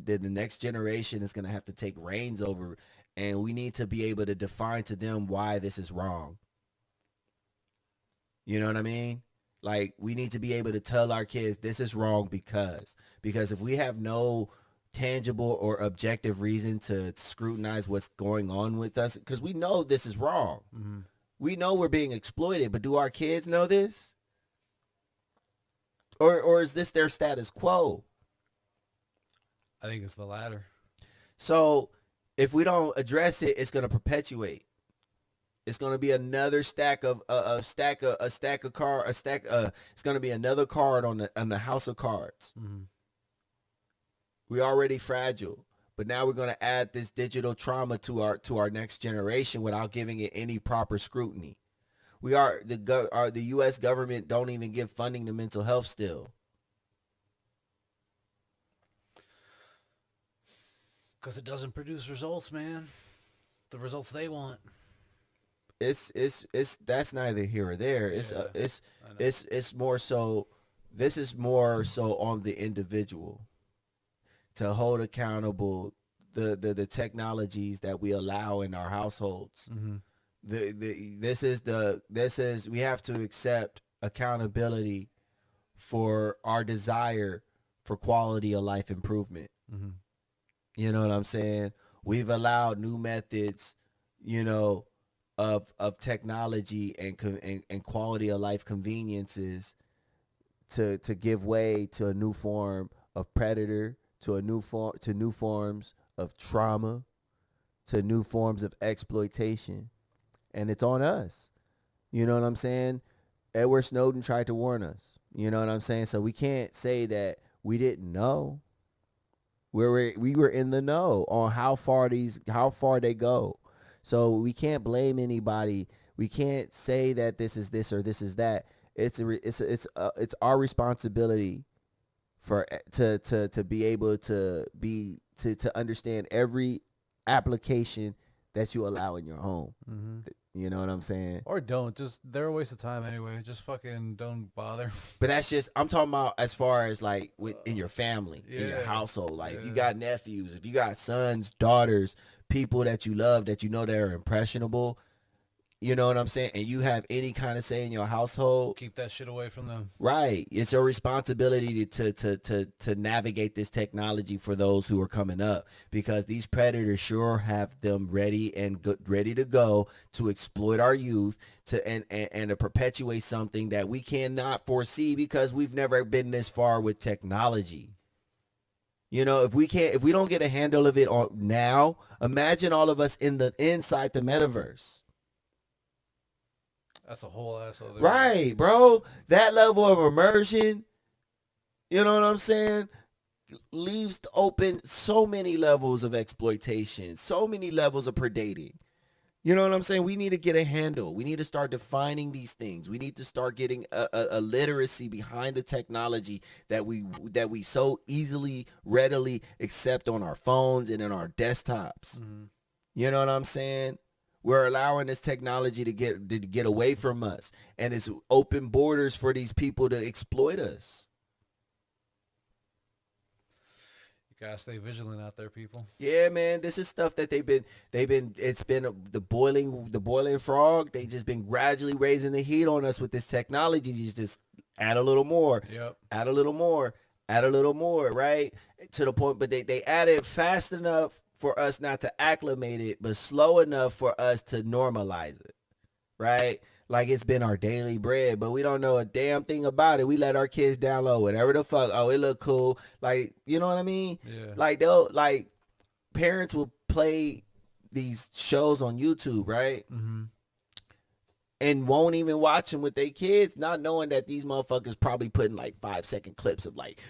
the next generation is going to have to take reins over, and we need to be able to define to them why this is wrong. You know what I mean? Like, we need to be able to tell our kids this is wrong because if we have no tangible or objective reason to scrutinize what's going on with us, because we know this is wrong. Mm-hmm. We know we're being exploited, but do our kids know this? Or is this their status quo? I think it's the latter. So if we don't address it, it's going to perpetuate. It's going to be another stack of it's going to be another card on the house of cards. Mm-hmm. We're already fragile, but now we're going to add this digital trauma to our next generation without giving it any proper scrutiny. The U.S. government don't even give funding to mental health still. Because it doesn't produce results, man. The results they want. It's that's neither here or there. It's more so. This is more so on the individual to hold accountable the technologies that we allow in our households. Mm-hmm. We have to accept accountability for our desire for quality of life improvement. Mm-hmm. You know what I'm saying? We've allowed new methods, you know, of technology and quality of life conveniences to give way to a new form of predator, to new forms of trauma, to new forms of exploitation. And it's on us. You know what I'm saying? Edward Snowden tried to warn us. You know what I'm saying? So we can't say that we didn't know. We were in the know on how far they go. So we can't blame anybody. We can't say that this is this or this is that. It's our responsibility to be able to understand every application that you allow in your home. Mm-hmm. You know what I'm saying? Or don't. Just, they're a waste of time anyway. Just fucking don't bother. But that's just, I'm talking about as far as like in your family, in your household. Like if you got nephews, if you got sons, daughters, people that you love, that you know that are impressionable, you know what I'm saying, and you have any kind of say in your household, keep that shit away from them. Right. It's your responsibility to navigate this technology for those who are coming up, because these predators sure have them ready and ready to go to exploit our youth and to perpetuate something that we cannot foresee because we've never been this far with technology. You know, if we don't get a handle of it now, imagine all of us inside the metaverse. That's a whole ass other. Right, bro. That level of immersion, you know what I'm saying, leaves open so many levels of exploitation, so many levels of predating. You know what I'm saying? We need to get a handle. We need to start defining these things. We need to start getting a literacy behind the technology that we so easily, readily accept on our phones and in our desktops. Mm-hmm. You know what I'm saying? We're allowing this technology to get away from us, and it's open borders for these people to exploit us. You gotta stay vigilant out there, people. Yeah, man, this is stuff that they've been. It's been the boiling frog. They just been gradually raising the heat on us with this technology. You just add a little more. Yep. Add a little more. Add a little more. Right to the point, but they add it fast enough for us not to acclimate it, but slow enough for us to normalize it, right? Like it's been our daily bread, but we don't know a damn thing about it. We let our kids download whatever the fuck. Oh, it look cool. Like, you know what I mean? Yeah. Like parents will play these shows on YouTube, right? Mm-hmm. And won't even watch them with their kids, not knowing that these motherfuckers probably putting like 5-second clips of like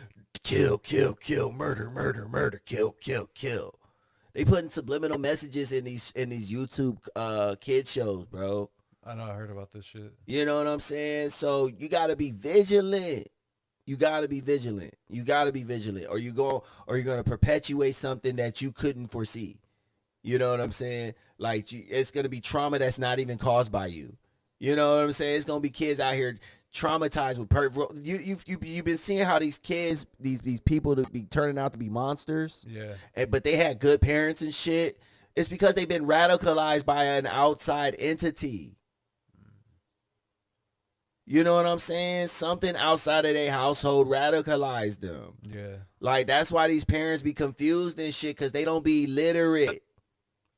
kill, kill, kill, murder, murder, murder, kill, kill, kill. They putting subliminal messages in these YouTube kid shows, bro. I know, I heard about this shit. You know what I'm saying? So you gotta be vigilant. You gotta be vigilant. You gotta be vigilant, or you're gonna perpetuate something that you couldn't foresee. You know what I'm saying? Like it's gonna be trauma that's not even caused by you. You know what I'm saying? It's gonna be kids out here traumatized with you've been seeing how these kids, these people to be turning out to be monsters. Yeah. But they had good parents and shit. It's because they've been radicalized by an outside entity. You know what I'm saying? Something outside of their household radicalized them. Yeah. Like that's why these parents be confused and shit, because they don't be literate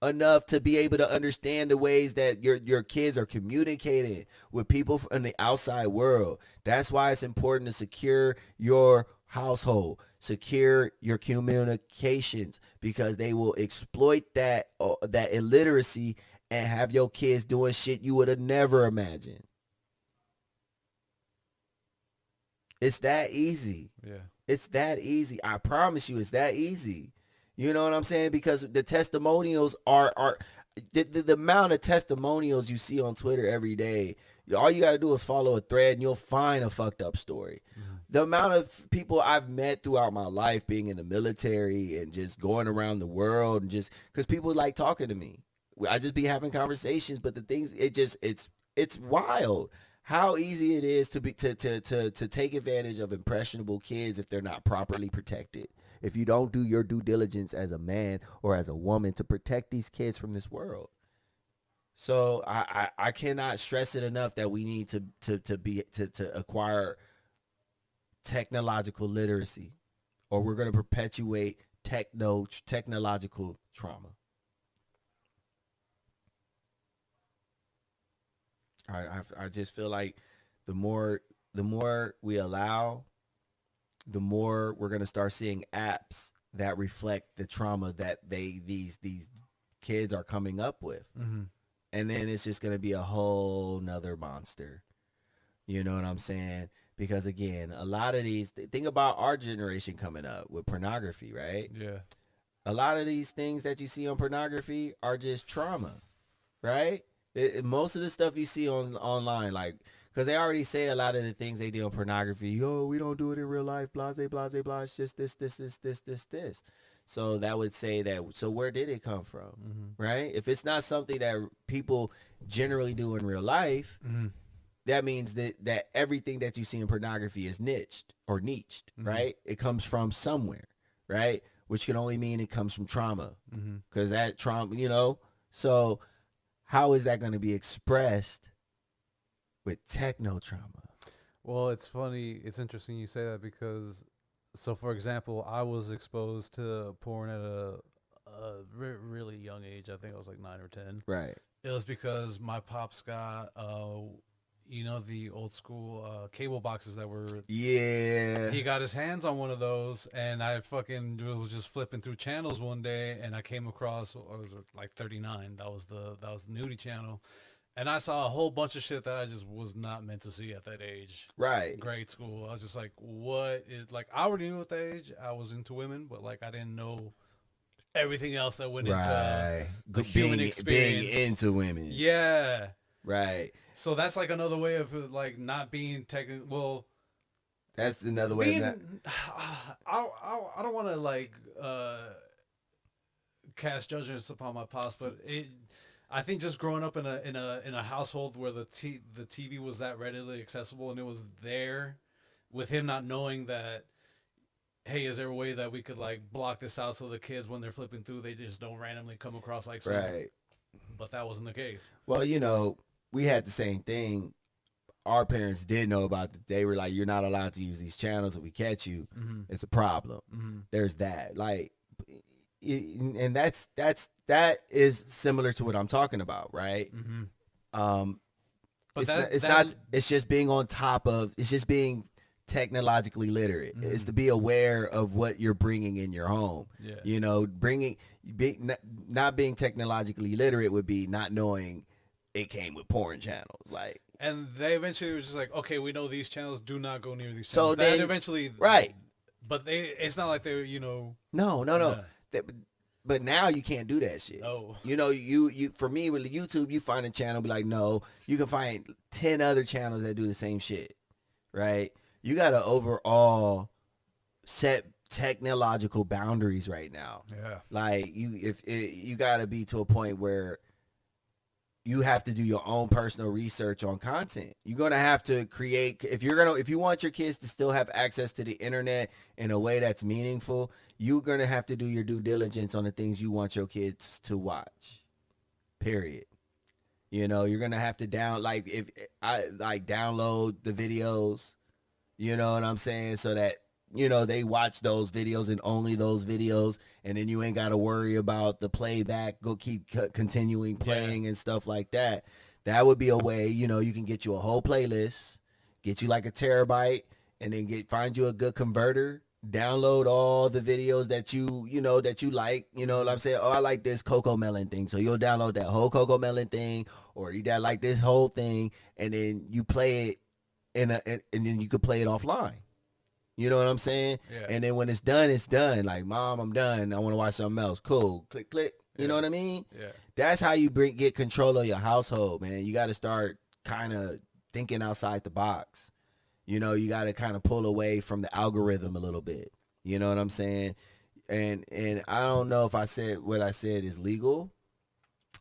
enough to be able to understand the ways that your kids are communicating with people in the outside world. That's why it's important to secure your household, secure your communications, because they will exploit that illiteracy and have your kids doing shit you would have never imagined. It's that easy. Yeah. It's that easy. I promise you, it's that easy. You know what I'm saying? Because the testimonials are the amount of testimonials you see on Twitter every day. All you got to do is follow a thread and you'll find a fucked up story. Mm-hmm. The amount of people I've met throughout my life being in the military and just going around the world, and just because people like talking to me. I just be having conversations, but the things, it's wild how easy it is to take advantage of impressionable kids if they're not properly protected. If you don't do your due diligence as a man or as a woman to protect these kids from this world. So I cannot stress it enough that we need to acquire technological literacy, or we're going to perpetuate technological trauma. I just feel like the more we allow, the more we're gonna start seeing apps that reflect the trauma that these kids are coming up with. Mm-hmm. And then it's just gonna be a whole nother monster. You know what I'm saying? Because again, a lot of these, think about our generation coming up with pornography, right? Yeah. A lot of these things that you see on pornography are just trauma, right? Most of the stuff you see online, like, because they already say a lot of the things they do on pornography, yo, we don't do it in real life, blah, blah, blah, blah, it's just this. So that would say that, so where did it come from, right? If it's not something that people generally do in real life, that means that everything that you see in pornography is niched, right? It comes from somewhere, right? Which can only mean it comes from trauma, because that trauma, so how is that going to be expressed with techno trauma? Well, it's funny. It's interesting you say that because, so for example, I was exposed to porn at really young age. I think I was like 9 or 10. Right. It was because my pops got, the old school cable boxes that were. Yeah. He got his hands on one of those, and I fucking was just flipping through channels one day, and I came across, what was it, like 39. That was the nudie channel. And I saw a whole bunch of shit that I just was not meant to see at that age. Right. Grade school. I was just like, what is, like, I already knew at that age I was into women, but like I didn't know everything else that went into the human experience. Being into women. Yeah. Right. So that's like another way of like not being technical. Well, that's another way of that. I don't want to like cast judgments upon my past, but I think just growing up in a household where the TV was that readily accessible and it was there, with him not knowing that, hey, is there a way that we could like block this out so the kids when they're flipping through they just don't randomly come across like something. Right. But that wasn't the case. Well, we had the same thing. Our parents did know about it. They were like, you're not allowed to use these channels. If we catch you, it's a problem. There's that. Like, and that is similar to what I'm talking about, right? But it's just being on top of, it's just being technologically literate. It's to be aware of what you're bringing in your home. Not being technologically literate would be not knowing it came with porn channels, like. And they eventually were just like, okay, we know these channels, do not go near these channels. So then, eventually, right? But it's not like they, No. But now you can't do that shit. No. You for me with YouTube, you find a channel, be like, no, you can find 10 other channels that do the same shit, right? You got to overall set technological boundaries right now. Yeah. Like you got to be to a point where you have to do your own personal research on content. You're going to have to create, if you want your kids to still have access to the internet in a way that's meaningful, you're going to have to do your due diligence on the things you want your kids to watch. Period. You're going to have to download the videos, you know what I'm saying? So that, they watch those videos and only those videos, and then you ain't got to worry about the playback, go keep continuing playing and stuff like that. That would be a way, you can get you a whole playlist, get you like a terabyte, and then find you a good converter, download all the videos that you like, you know what I'm saying? Oh, I like this Coco Melon thing. So you'll download that whole Coco Melon thing, or you got like this whole thing, and then you play it and then you could play it offline. You know what I'm saying? Yeah. And then when it's done, it's done. Like, Mom, I'm done. I want to watch something else. Cool. Click, click. You know what I mean? Yeah. That's how you get control of your household, man. You got to start kind of thinking outside the box. You got to kind of pull away from the algorithm a little bit. You know what I'm saying? And I don't know if I said what I said is legal.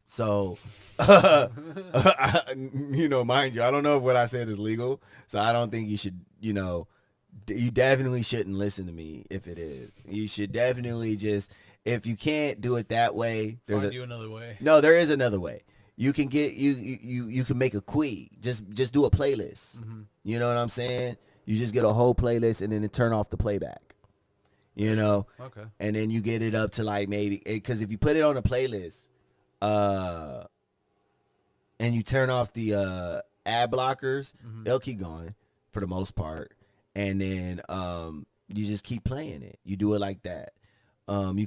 So, mind you, I don't know if what I said is legal. So I don't think you should, you definitely shouldn't listen to me if it is. You should definitely just, if you can't do it that way, find you another way. No, there is another way. You can get you can make a queue. Just do a playlist. You know what I'm saying? You just get a whole playlist and then turn off the playback. Okay. And then you get it up to like maybe, because if you put it on a playlist, and you turn off the ad blockers, they'll keep going for the most part. And then you just keep playing it. You do it like that. You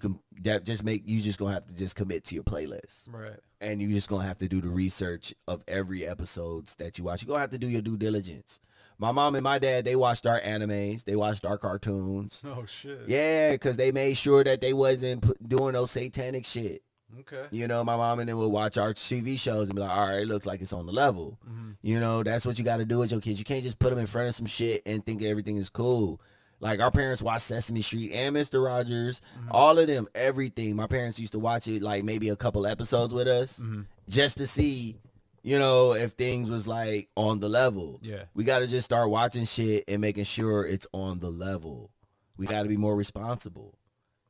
just gonna have to just commit to your playlist. Right. And you just gonna have to do the research of every episodes that you watch. You're gonna have to do your due diligence. My mom and my dad, they watched our animes. They watched our cartoons. Oh, shit. Yeah, because they made sure that they wasn't doing no satanic shit. Okay. My mom and them would watch our TV shows and be like, all right, it looks like it's on the level. That's what you got to do with your kids. You can't just put them in front of some shit and think everything is cool. Like, our parents watched Sesame Street and Mr. Rogers, all of them, everything. My parents used to watch it like maybe a couple episodes with us just to see, if things was like on the level. Yeah. We got to just start watching shit and making sure it's on the level. We got to be more responsible.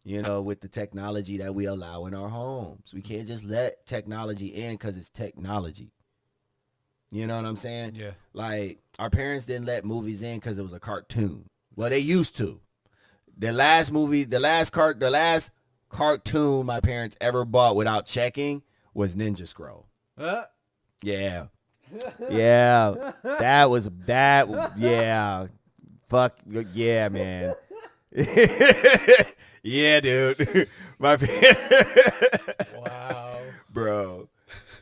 you know, with the technology that we allow in our homes. We can't just let technology in because it's technology. You know what I'm saying? Yeah. Like, our parents didn't let movies in because it was a cartoon. Well, they used to. The last cartoon my parents ever bought without checking was Ninja Scroll. Yeah. Yeah. Yeah. Fuck. Yeah, man. Yeah, dude. My Wow. Bro.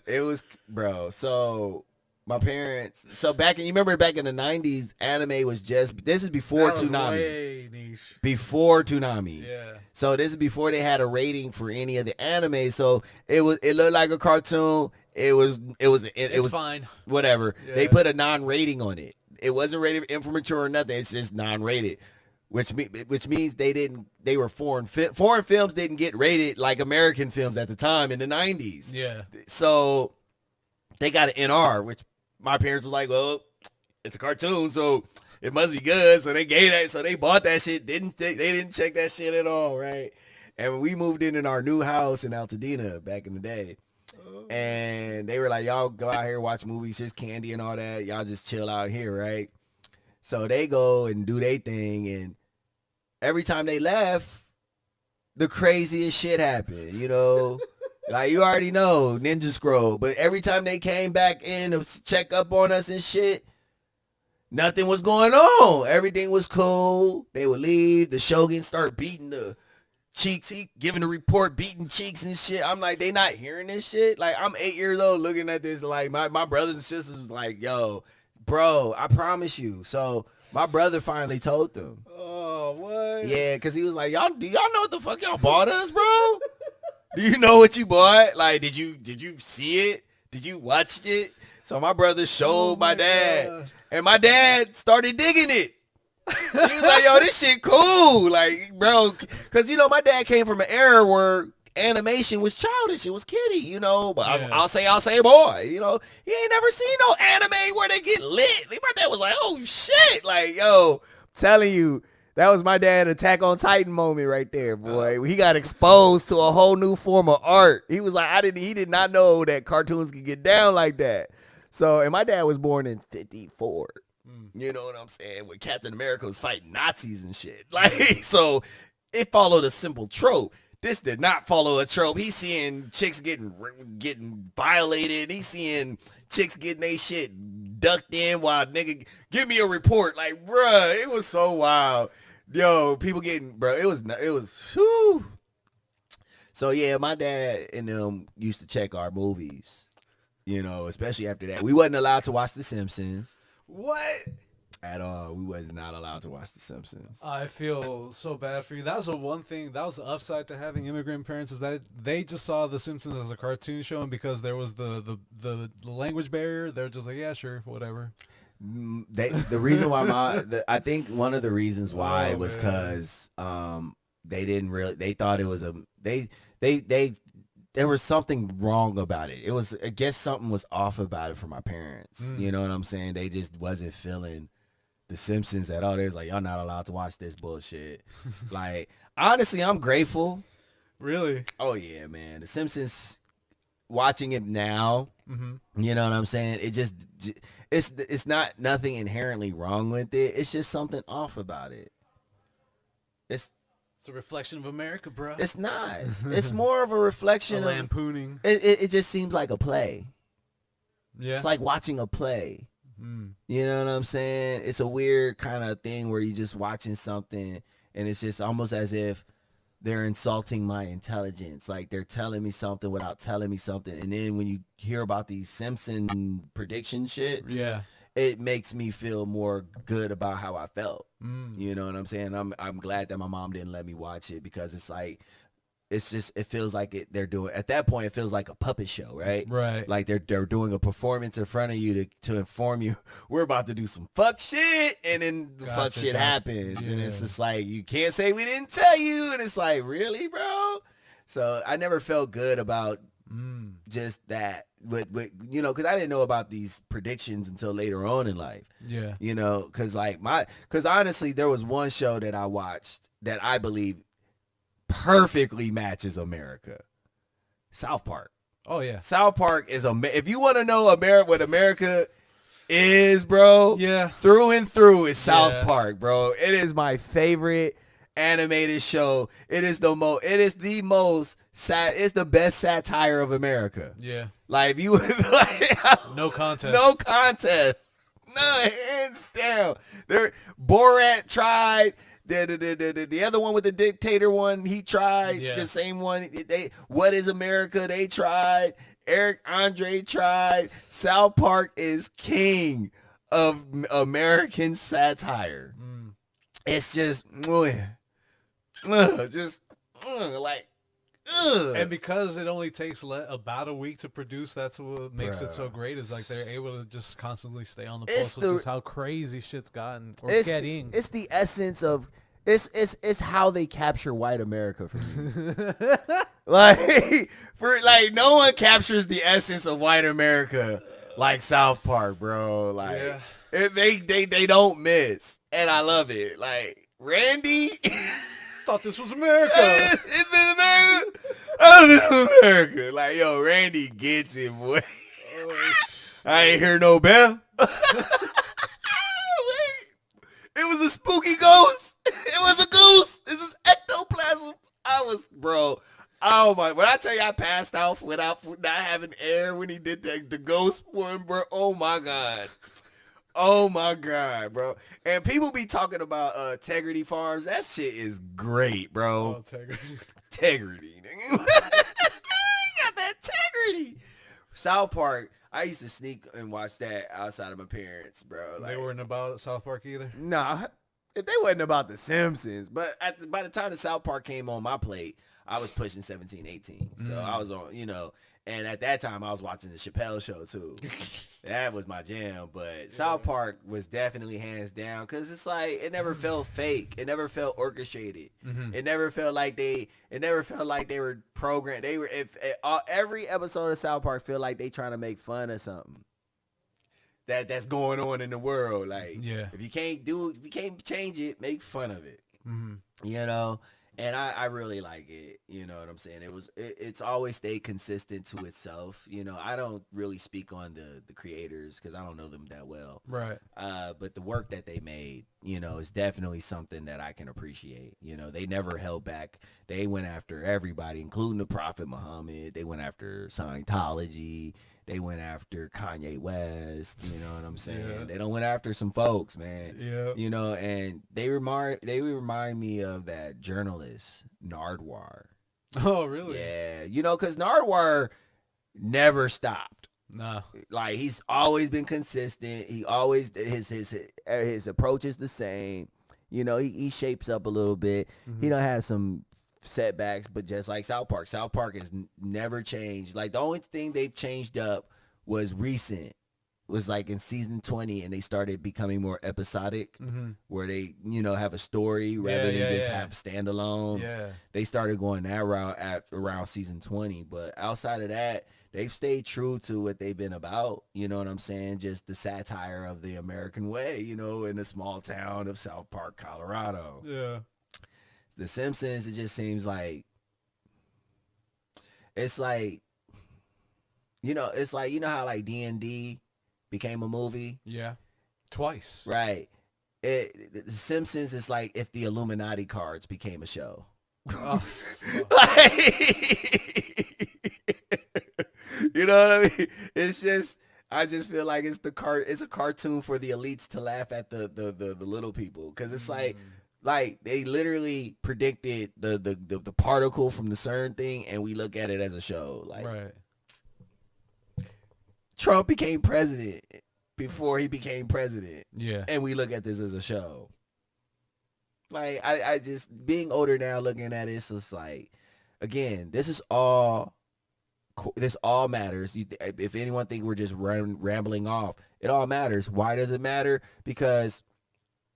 It was, bro. So my parents, you remember back in the 90s, anime was just, this is before That was Toonami. way niche. Before Toonami. Yeah. So this is before they had a rating for any of the anime. So it looked like a cartoon. It was fine. Whatever. Yeah. They put a non-rating on it. It wasn't rated for mature or nothing. It's just non-rated. Which means they were foreign films didn't get rated like American films at the time in the 90s. Yeah. So they got an NR, which my parents was like, well, it's a cartoon, so it must be good. So they gave that, so they bought that shit. They didn't check that shit at all, right? And we moved in our new house in Altadena back in the day. And they were like, y'all go out here, watch movies, here's candy and all that. Y'all just chill out here, right? So they go and do their thing, and every time they left, the craziest shit happened, you know? Like, you already know, Ninja Scroll. But every time they came back in to check up on us and shit, nothing was going on. Everything was cool. They would leave. The Shogun start beating the cheeks. He giving a report, beating cheeks and shit. I'm like, they not hearing this shit? Like, I'm 8 years old looking at this. Like, my brothers and sisters was like, yo, bro, I promise you. So my brother finally told them. Oh, what? Yeah, because he was like, do y'all know what the fuck y'all bought us, bro? Do you know what you bought? Like, did you see it? Did you watch it? So my brother showed my dad. God. And my dad started digging it. He was like, yo, this shit cool. Like, bro, because, you know, my dad came from an era where animation was childish. It was kiddie, you know. But yeah. I'll say, boy, you know, he ain't never seen no anime where they get lit. My dad was like, oh, shit. Like, yo, I'm telling you. That was my dad Attack on Titan moment right there, boy. He got exposed to a whole new form of art. He was like, he did not know that cartoons could get down like that. So, and my dad was born in 54. You know what I'm saying? When Captain America was fighting Nazis and shit. Like, so it followed a simple trope. This did not follow a trope. He's seeing chicks getting violated. He's seeing chicks getting they shit ducked in while nigga give me a report. Like, bruh, it was so wild. Yo, people getting, bro, it was, whew. So yeah, my dad and them used to check our movies, you know, especially after that. We wasn't allowed to watch The Simpsons. What? At all. We was not allowed to watch The Simpsons. I feel so bad for you. That was the one thing, that was the upside to having immigrant parents, is that they just saw The Simpsons as a cartoon show, and because there was the language barrier, they're just like, yeah, sure, whatever. The reason why I think one of the reasons why was because they didn't really, they thought it was there was something wrong about it. It was, I guess something was off about it for my parents. You know what I'm saying? They just wasn't feeling The Simpsons at all. They was like, y'all not allowed to watch this bullshit. Like, honestly, I'm grateful. Really? Oh yeah, man. The Simpsons, watching it now, you know what I'm saying? It just, it's not nothing inherently wrong with it. It's just something off about it. It's a reflection of America, bro. It's not. It's more of a reflection of lampooning. It just seems like a play. Yeah. It's like watching a play. You know what I'm saying? It's a weird kind of thing where you're just watching something and it's just almost as if they're insulting my intelligence. Like they're telling me something without telling me something. And then when you hear about these Simpson prediction shits, yeah, it makes me feel more good about how I felt. You know what I'm saying? I'm glad that my mom didn't let me watch it because it's like, it's just, it feels like they're doing, at that point, it feels like a puppet show, right? Right. Like they're doing a performance in front of you to inform you, we're about to do some fuck shit, and then the fuck shit happens. Yeah. And it's just like, you can't say we didn't tell you. And it's like, really, bro? So I never felt good about just that. With you know, because I didn't know about these predictions until later on in life. Yeah. You know, because honestly, there was one show that I watched that I believe perfectly matches America. South Park. Oh yeah. South Park is if you want to know what America is, bro, yeah, through and through is South Park, bro. It is my favorite animated show. It's the best satire of America. Yeah. Like if you no contest. No contest. No, hands down. Borat tried. The other one with the dictator one, he tried. Yeah. The same one. What is America? They tried. Eric Andre tried. South Park is king of American satire. It's just, like. Ugh. And because it only takes about a week to produce, that's what makes it so great. Is like they're able to just constantly stay on the pulse, which is how crazy shit's gotten or getting. It's the essence of it's how they capture white America for me. like no one captures the essence of white America like South Park, bro. Like they don't miss, and I love it. Like Randy. Thought this was America. It's in America. I'm in America. Like, yo, Randy gets it, boy. I ain't hear no bell. It was a spooky ghost. It was a goose. This is ectoplasm. Bro. Oh my! When I tell you I passed out without not having air when he did the ghost one, bro. Oh my god. Oh my god, bro. And people be talking about Integrity Farms. That shit is great, bro. Oh, integrity. Integrity. You got that integrity. South Park. I used to sneak and watch that outside of my parents, bro. Like, they weren't about South Park either? Nah. If they wasn't about The Simpsons. But by the time the South Park came on my plate, I was pushing 17, 18. So I was on, and at that time I was watching the Chappelle Show too. That was my jam. But South Park was definitely hands down because it's like it never felt fake. It never felt orchestrated. It never felt like they were programmed. Every episode of South Park feel like they trying to make fun of something that's going on in the world. Like if you can't change it, make fun of it. And I really like it. You know what I'm saying? It's always stayed consistent to itself. I don't really speak on the creators because I don't know them that well. Right. But the work that they made, is definitely something that I can appreciate. They never held back. They went after everybody, including the Prophet Muhammad. They went after Scientology. They went after Kanye West, you know what I'm saying? Yeah. They don't went after some folks, man. Yeah. And they remind me of that journalist, Nardwar. Oh, really? Yeah. Because Nardwar never stopped. Nah. Like, he's always been consistent. He always, his approach is the same. He shapes up a little bit. He don't have some setbacks, but just like South Park has never changed. Like the only thing they've changed up was like in season 20, and they started becoming more episodic, where they have a story rather than just have standalones. They started going that route at around season 20, but outside of that, they've stayed true to what they've been about. You know what I'm saying? Just the satire of the American way, in the small town of South Park, Colorado. Yeah. The Simpsons, it just seems like it's like how like D&D became a movie. Yeah, twice. Right. The Simpsons is like if the Illuminati cards became a show. Oh. You know what I mean? It's just I just feel like it's a cartoon for the elites to laugh at the little people because it's like they literally predicted the particle from the CERN thing, and we look at it as a show. Like, right. Trump became president before he became president. Yeah. And we look at this as a show. Like, I just, being older now, looking at it, it's just like, again, this all matters. If anyone think we're just rambling off, it all matters. Why does it matter? Because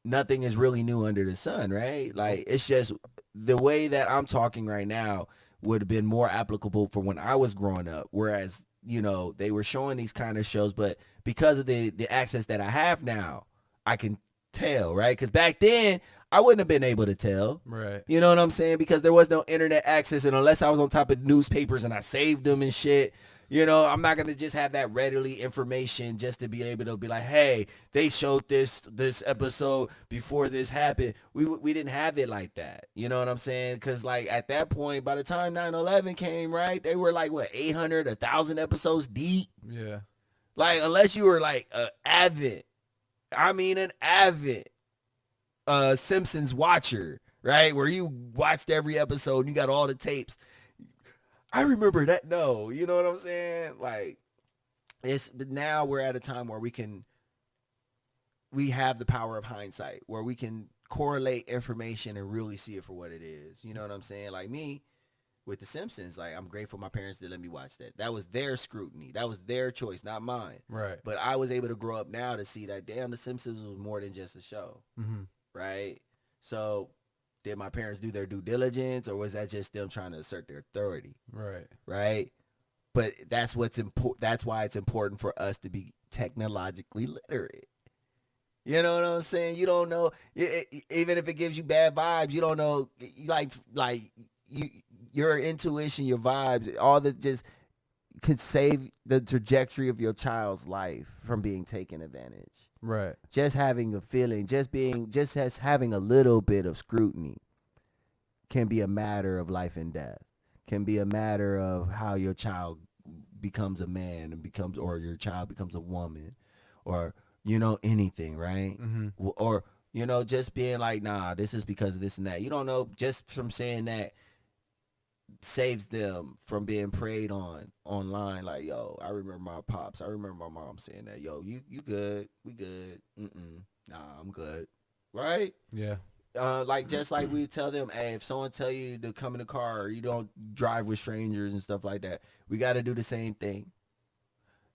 nothing is really new under the sun, right? Like, it's just the way that I'm talking right now would have been more applicable for when I was growing up. Whereas, they were showing these kind of shows, but because of the access that I have now, I can tell, right? Because back then, I wouldn't have been able to tell. Right. You know what I'm saying? Because there was no internet access, and unless I was on top of newspapers and I saved them and shit, you know, I'm not gonna just have that readily information just to be able to be like, hey, they showed this episode before this happened. We didn't have it like that. You know what I'm saying? Because like at that point, by the time 9/11 came, right, they were like what 800, 1,000 episodes deep. Yeah. Like unless you were like an avid Simpsons watcher, right? Where you watched every episode and you got all the tapes. I remember that. No, you know what I'm saying? Like but now we're at a time where we have the power of hindsight, where we can correlate information and really see it for what it is. You know what I'm saying? Like me with the Simpsons, like I'm grateful my parents did let me watch that. That was their scrutiny. That was their choice, not mine. Right. But I was able to grow up now to see that damn, the Simpsons was more than just a show. Mm-hmm. Right? So did my parents do their due diligence, or was that just them trying to assert their authority? Right. Right? But that's what's important. That's why it's important for us to be technologically literate. You know what I'm saying? You don't know, even if it gives you bad vibes, you don't know, like your intuition, your vibes, all that just could save the trajectory of your child's life from being taken advantage. Right. Just having a feeling, just having a little bit of scrutiny can be a matter of life and death. Can be a matter of how your child becomes a man and or your child becomes a woman, or you know, anything, right? Mm-hmm. Or you know, just being like, nah, this is because of this and that. You don't know, just from saying that saves them from being preyed on online. Like, yo, I remember my pops, I remember my mom saying that, yo, you good, we good, nah, I'm good, right? Yeah. Like just like we tell them, hey, if someone tell you to come in the car, or you don't drive with strangers and stuff like that, we got to do the same thing.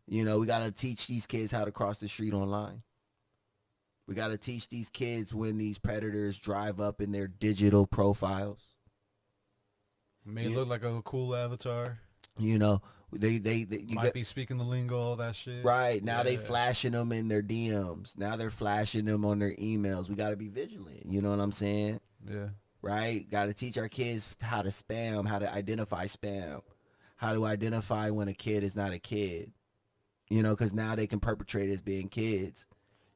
You know, we got to teach these kids how to cross the street online. We got to teach these kids when these predators drive up in their digital profiles. May look like a cool avatar. You know, they might be speaking the lingo, all that shit. Right. Now they flashing them in their DMs. Now they're flashing them on their emails. We got to be vigilant. You know what I'm saying? Yeah. Right? Got to teach our kids how to spam, how to identify spam, how to identify when a kid is not a kid. You know, because now they can perpetrate as being kids.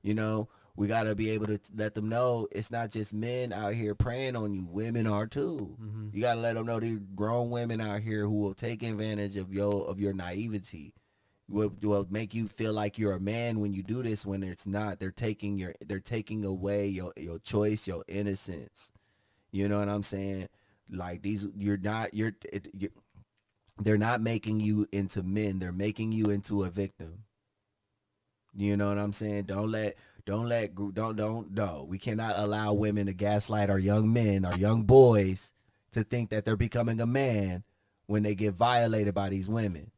You know, we got to be able to let them know it's not just men out here preying on you. Women are too. Mm-hmm. You got to let them know there are grown women out here who will take advantage of your naivety. Will make you feel like you're a man when you do this, when it's not. They're taking away your choice, your innocence. You know what I'm saying? Like they're not making you into men. They're making you into a victim. You know what I'm saying? No. We cannot allow women to gaslight our young men, our young boys, to think that they're becoming a man when they get violated by these women.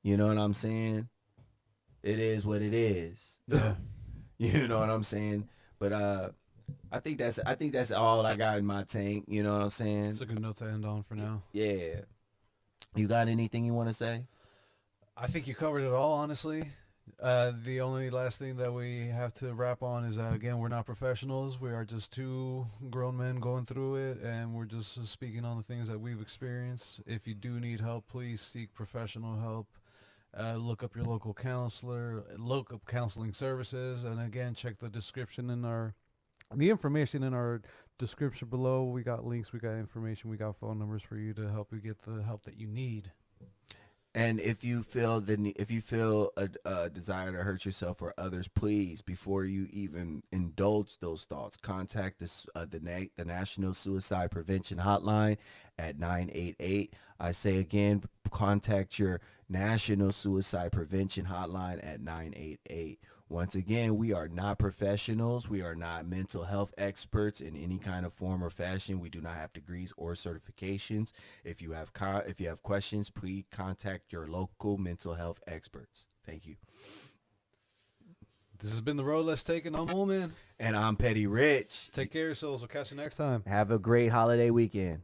You know what I'm saying? It is what it is. Yeah. You know what I'm saying? But I think that's all I got in my tank. You know what I'm saying? It's a good note to end on for now. Yeah. You got anything you want to say? I think you covered it all, honestly. The only last thing that we have to wrap on is that, again, we're not professionals. We are just two grown men going through it, and we're just speaking on the things that we've experienced. If you do need help, please seek professional help. Look up your local counselor, look up counseling services, and again, check the description the information in our description below. We got links, we got information, we got phone numbers for you to help you get the help that you need. And if you feel a desire to hurt yourself or others, please, before you even indulge those thoughts, contact the National Suicide Prevention Hotline at 988. I say again, contact your National Suicide Prevention Hotline at 988. Once again, we are not professionals. We are not mental health experts in any kind of form or fashion. We do not have degrees or certifications. If you have questions, please contact your local mental health experts. Thank you. This has been The Road Less Taken. I'm Old Man. And I'm Petty Rich. Take care of yourselves. We'll catch you next time. Have a great holiday weekend.